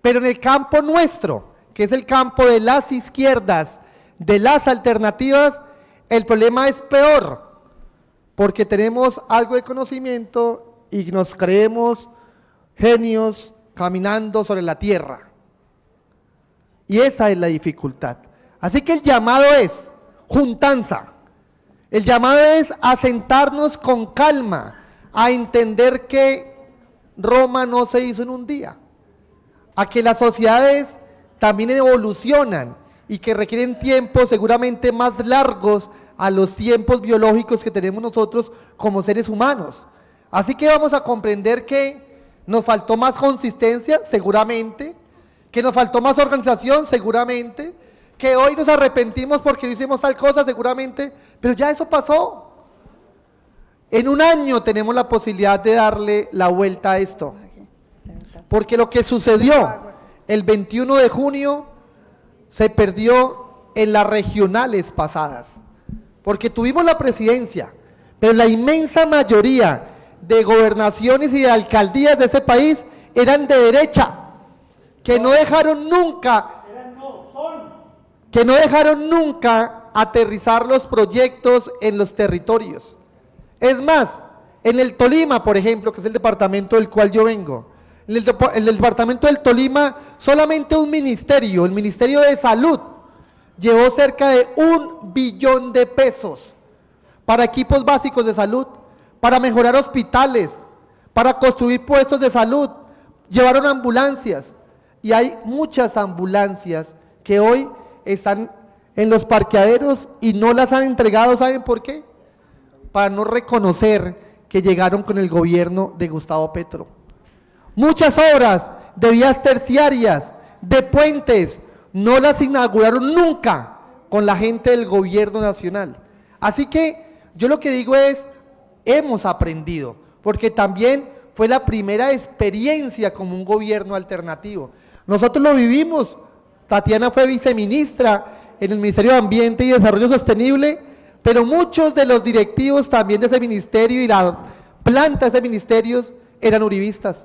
Pero en el campo nuestro, que es el campo de las izquierdas, de las alternativas, el problema es peor, porque tenemos algo de conocimiento y nos creemos genios caminando sobre la tierra. Y esa es la dificultad. Así que el llamado es juntanza. El llamado es a sentarnos con calma, a entender que Roma no se hizo en un día, a que las sociedades también evolucionan y que requieren tiempos seguramente más largos a los tiempos biológicos que tenemos nosotros como seres humanos. Así que vamos a comprender que nos faltó más consistencia, seguramente, que nos faltó más organización, seguramente, que hoy nos arrepentimos porque no hicimos tal cosa, seguramente, pero ya eso pasó. En un año tenemos la posibilidad de darle la vuelta a esto, porque lo que sucedió el 21 de junio se perdió en las regionales pasadas, porque tuvimos la presidencia, pero la inmensa mayoría de gobernaciones y de alcaldías de ese país eran de derecha, que no dejaron nunca aterrizar los proyectos en los territorios. Es más, en el Tolima, por ejemplo, que es el departamento del cual yo vengo, en el departamento del Tolima, solamente un ministerio, el Ministerio de Salud, llevó cerca de 1 billón de pesos para equipos básicos de salud, para mejorar hospitales, para construir puestos de salud, llevaron ambulancias, y hay muchas ambulancias que hoy están en los parqueaderos y no las han entregado, ¿saben por qué? Para no reconocer que llegaron con el gobierno de Gustavo Petro. Muchas obras de vías terciarias, de puentes, no las inauguraron nunca con la gente del gobierno nacional. Así que yo lo que digo es, hemos aprendido, porque también fue la primera experiencia como un gobierno alternativo. Nosotros lo vivimos, Tatiana fue viceministra en el Ministerio de Ambiente y Desarrollo Sostenible, pero muchos de los directivos también de ese ministerio y la planta de ese ministerio eran uribistas.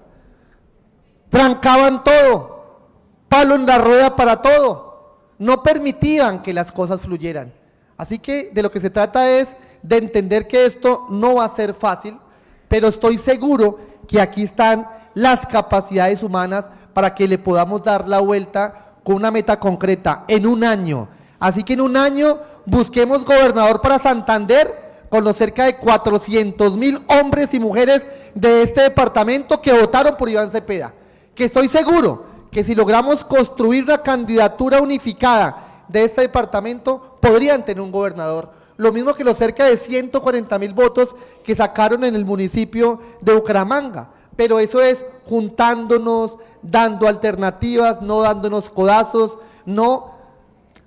Trancaban todo, palo en la rueda para todo, no permitían que las cosas fluyeran. Así que de lo que se trata es de entender que esto no va a ser fácil, pero estoy seguro que aquí están las capacidades humanas para que le podamos dar la vuelta con una meta concreta en un año. Así que en un año busquemos gobernador para Santander con los cerca de 400.000 hombres y mujeres de este departamento que votaron por Iván Cepeda, que estoy seguro que si logramos construir una candidatura unificada de este departamento, podrían tener un gobernador. Lo mismo que los cerca de 140.000 votos que sacaron en el municipio de Bucaramanga. Pero eso es juntándonos, dando alternativas, no dándonos codazos, no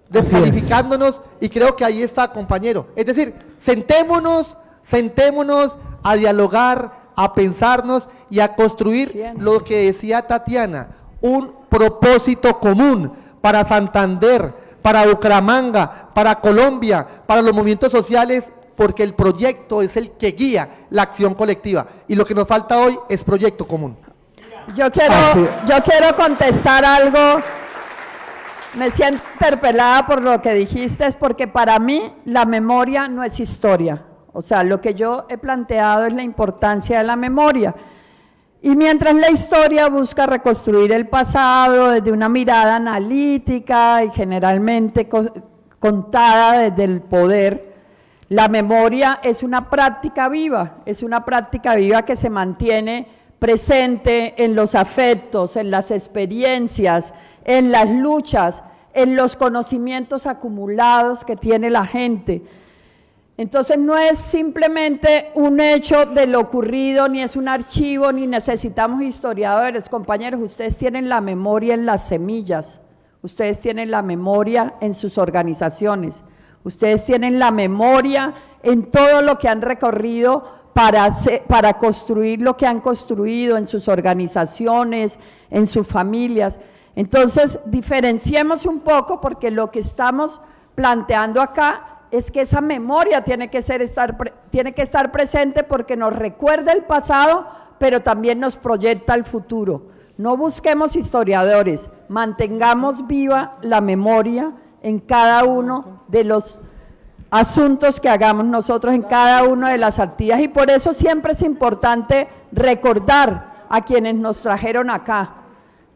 descalificándonos, y creo que ahí está, compañero. Es decir, sentémonos a dialogar, a pensarnos y a construir lo que decía Tatiana, un propósito común para Santander, para Bucaramanga, para Colombia, para los movimientos sociales, porque el proyecto es el que guía la acción colectiva, y lo que nos falta hoy es proyecto común. Yo quiero contestar algo. Me siento interpelada por lo que dijiste, es porque para mí la memoria no es historia. O sea, lo que yo he planteado es la importancia de la memoria. Y mientras la historia busca reconstruir el pasado desde una mirada analítica y generalmente contada desde el poder, la memoria es una práctica viva que se mantiene presente en los afectos, en las experiencias, en las luchas, en los conocimientos acumulados que tiene la gente. Entonces no es simplemente un hecho de lo ocurrido, ni es un archivo, ni necesitamos historiadores. Compañeros, ustedes tienen la memoria en las semillas, ustedes tienen la memoria en sus organizaciones, ustedes tienen la memoria en todo lo que han recorrido para construir lo que han construido en sus organizaciones, en sus familias. Entonces, diferenciemos un poco, porque lo que estamos planteando acá es que esa memoria tiene que estar presente, porque nos recuerda el pasado, pero también nos proyecta el futuro. No busquemos historiadores, mantengamos viva la memoria en cada uno de los asuntos que hagamos nosotros, en cada una de las actividades, y por eso siempre es importante recordar a quienes nos trajeron acá.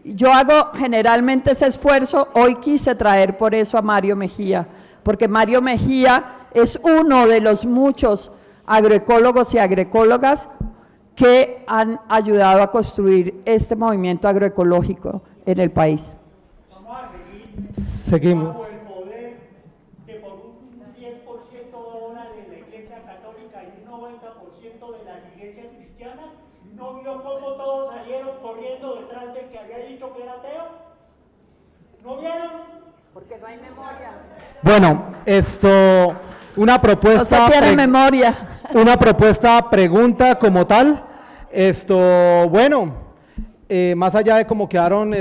Yo hago generalmente ese esfuerzo. Hoy quise traer por eso a Mario Mejía, porque Mario Mejía es uno de los muchos agroecólogos y agroecólogas que han ayudado a construir este movimiento agroecológico en el país. Seguimos. Porque no hay memoria. Bueno, una propuesta. No se tiene memoria. Una propuesta, pregunta como tal. Bueno, más allá de cómo quedaron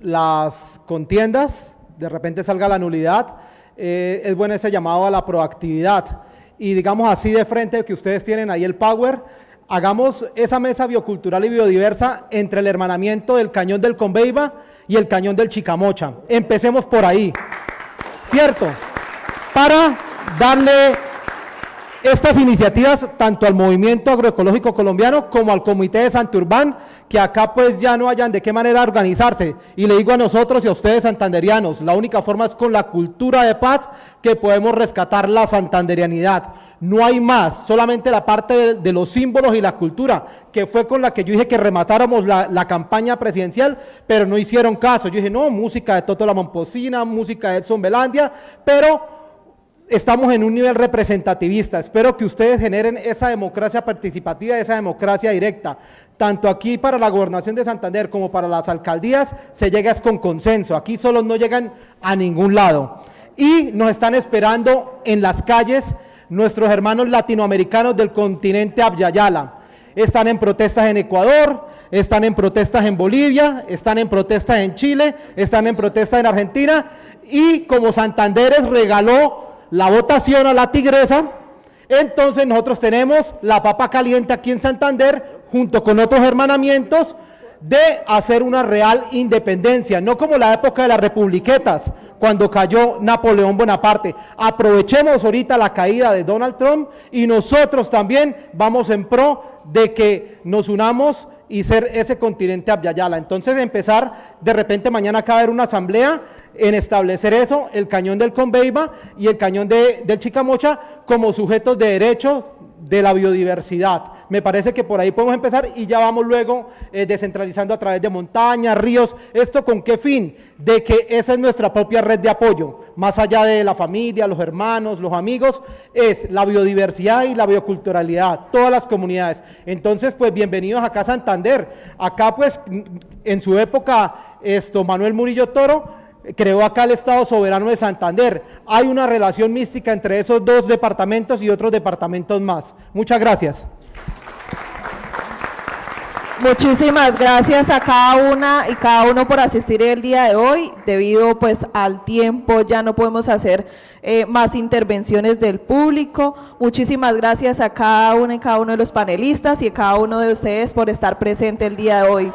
las contiendas, de repente salga la nulidad, es bueno ese llamado a la proactividad. Y digamos así de frente, que ustedes tienen ahí el power, hagamos esa mesa biocultural y biodiversa entre el hermanamiento del Cañón del Conveiva y el Cañón del Chicamocha. Empecemos por ahí, ¿cierto? Para darle estas iniciativas tanto al movimiento agroecológico colombiano como al Comité de Santurbán, que acá pues ya no hayan de qué manera organizarse. Y le digo a nosotros y a ustedes santanderianos, la única forma es con la cultura de paz que podemos rescatar la santanderianidad. No hay más, solamente la parte de los símbolos y la cultura, que fue con la que yo dije que rematáramos la campaña presidencial, pero no hicieron caso. Yo dije, no, música de Toto la Momposina, música de Edson Belandia, pero estamos en un nivel representativista. Espero que ustedes generen esa democracia participativa, esa democracia directa. Tanto aquí para la gobernación de Santander como para las alcaldías se llega con consenso. Aquí solos no llegan a ningún lado. Y nos están esperando en las calles nuestros hermanos latinoamericanos del continente Abyayala. Están en protestas en Ecuador, están en protestas en Bolivia, están en protestas en Chile, están en protestas en Argentina, y como Santanderes regaló la votación a la tigresa, entonces nosotros tenemos la papa caliente aquí en Santander, junto con otros hermanamientos, de hacer una real independencia, no como la época de las republiquetas, cuando cayó Napoleón Bonaparte. Aprovechemos ahorita la caída de Donald Trump y nosotros también vamos en pro de que nos unamos y ser ese continente Abyayala. Entonces empezar, de repente mañana acá va a haber una asamblea en establecer eso, el Cañón del Conveiva y el Cañón del Chicamocha como sujetos de derechos de la biodiversidad. Me parece que por ahí podemos empezar y ya vamos luego descentralizando a través de montañas, ríos. ¿Esto con qué fin? De que esa es nuestra propia red de apoyo, más allá de la familia, los hermanos, los amigos, es la biodiversidad y la bioculturalidad, todas las comunidades. Entonces, pues bienvenidos acá a Santander. Acá pues en su época Manuel Murillo Toro creó acá el Estado Soberano de Santander. Hay una relación mística entre esos dos departamentos y otros departamentos más. Muchas gracias. Muchísimas gracias a cada una y cada uno por asistir el día de hoy. Debido pues al tiempo ya no podemos hacer más intervenciones del público. Muchísimas gracias a cada una y cada uno de los panelistas y a cada uno de ustedes por estar presente el día de hoy.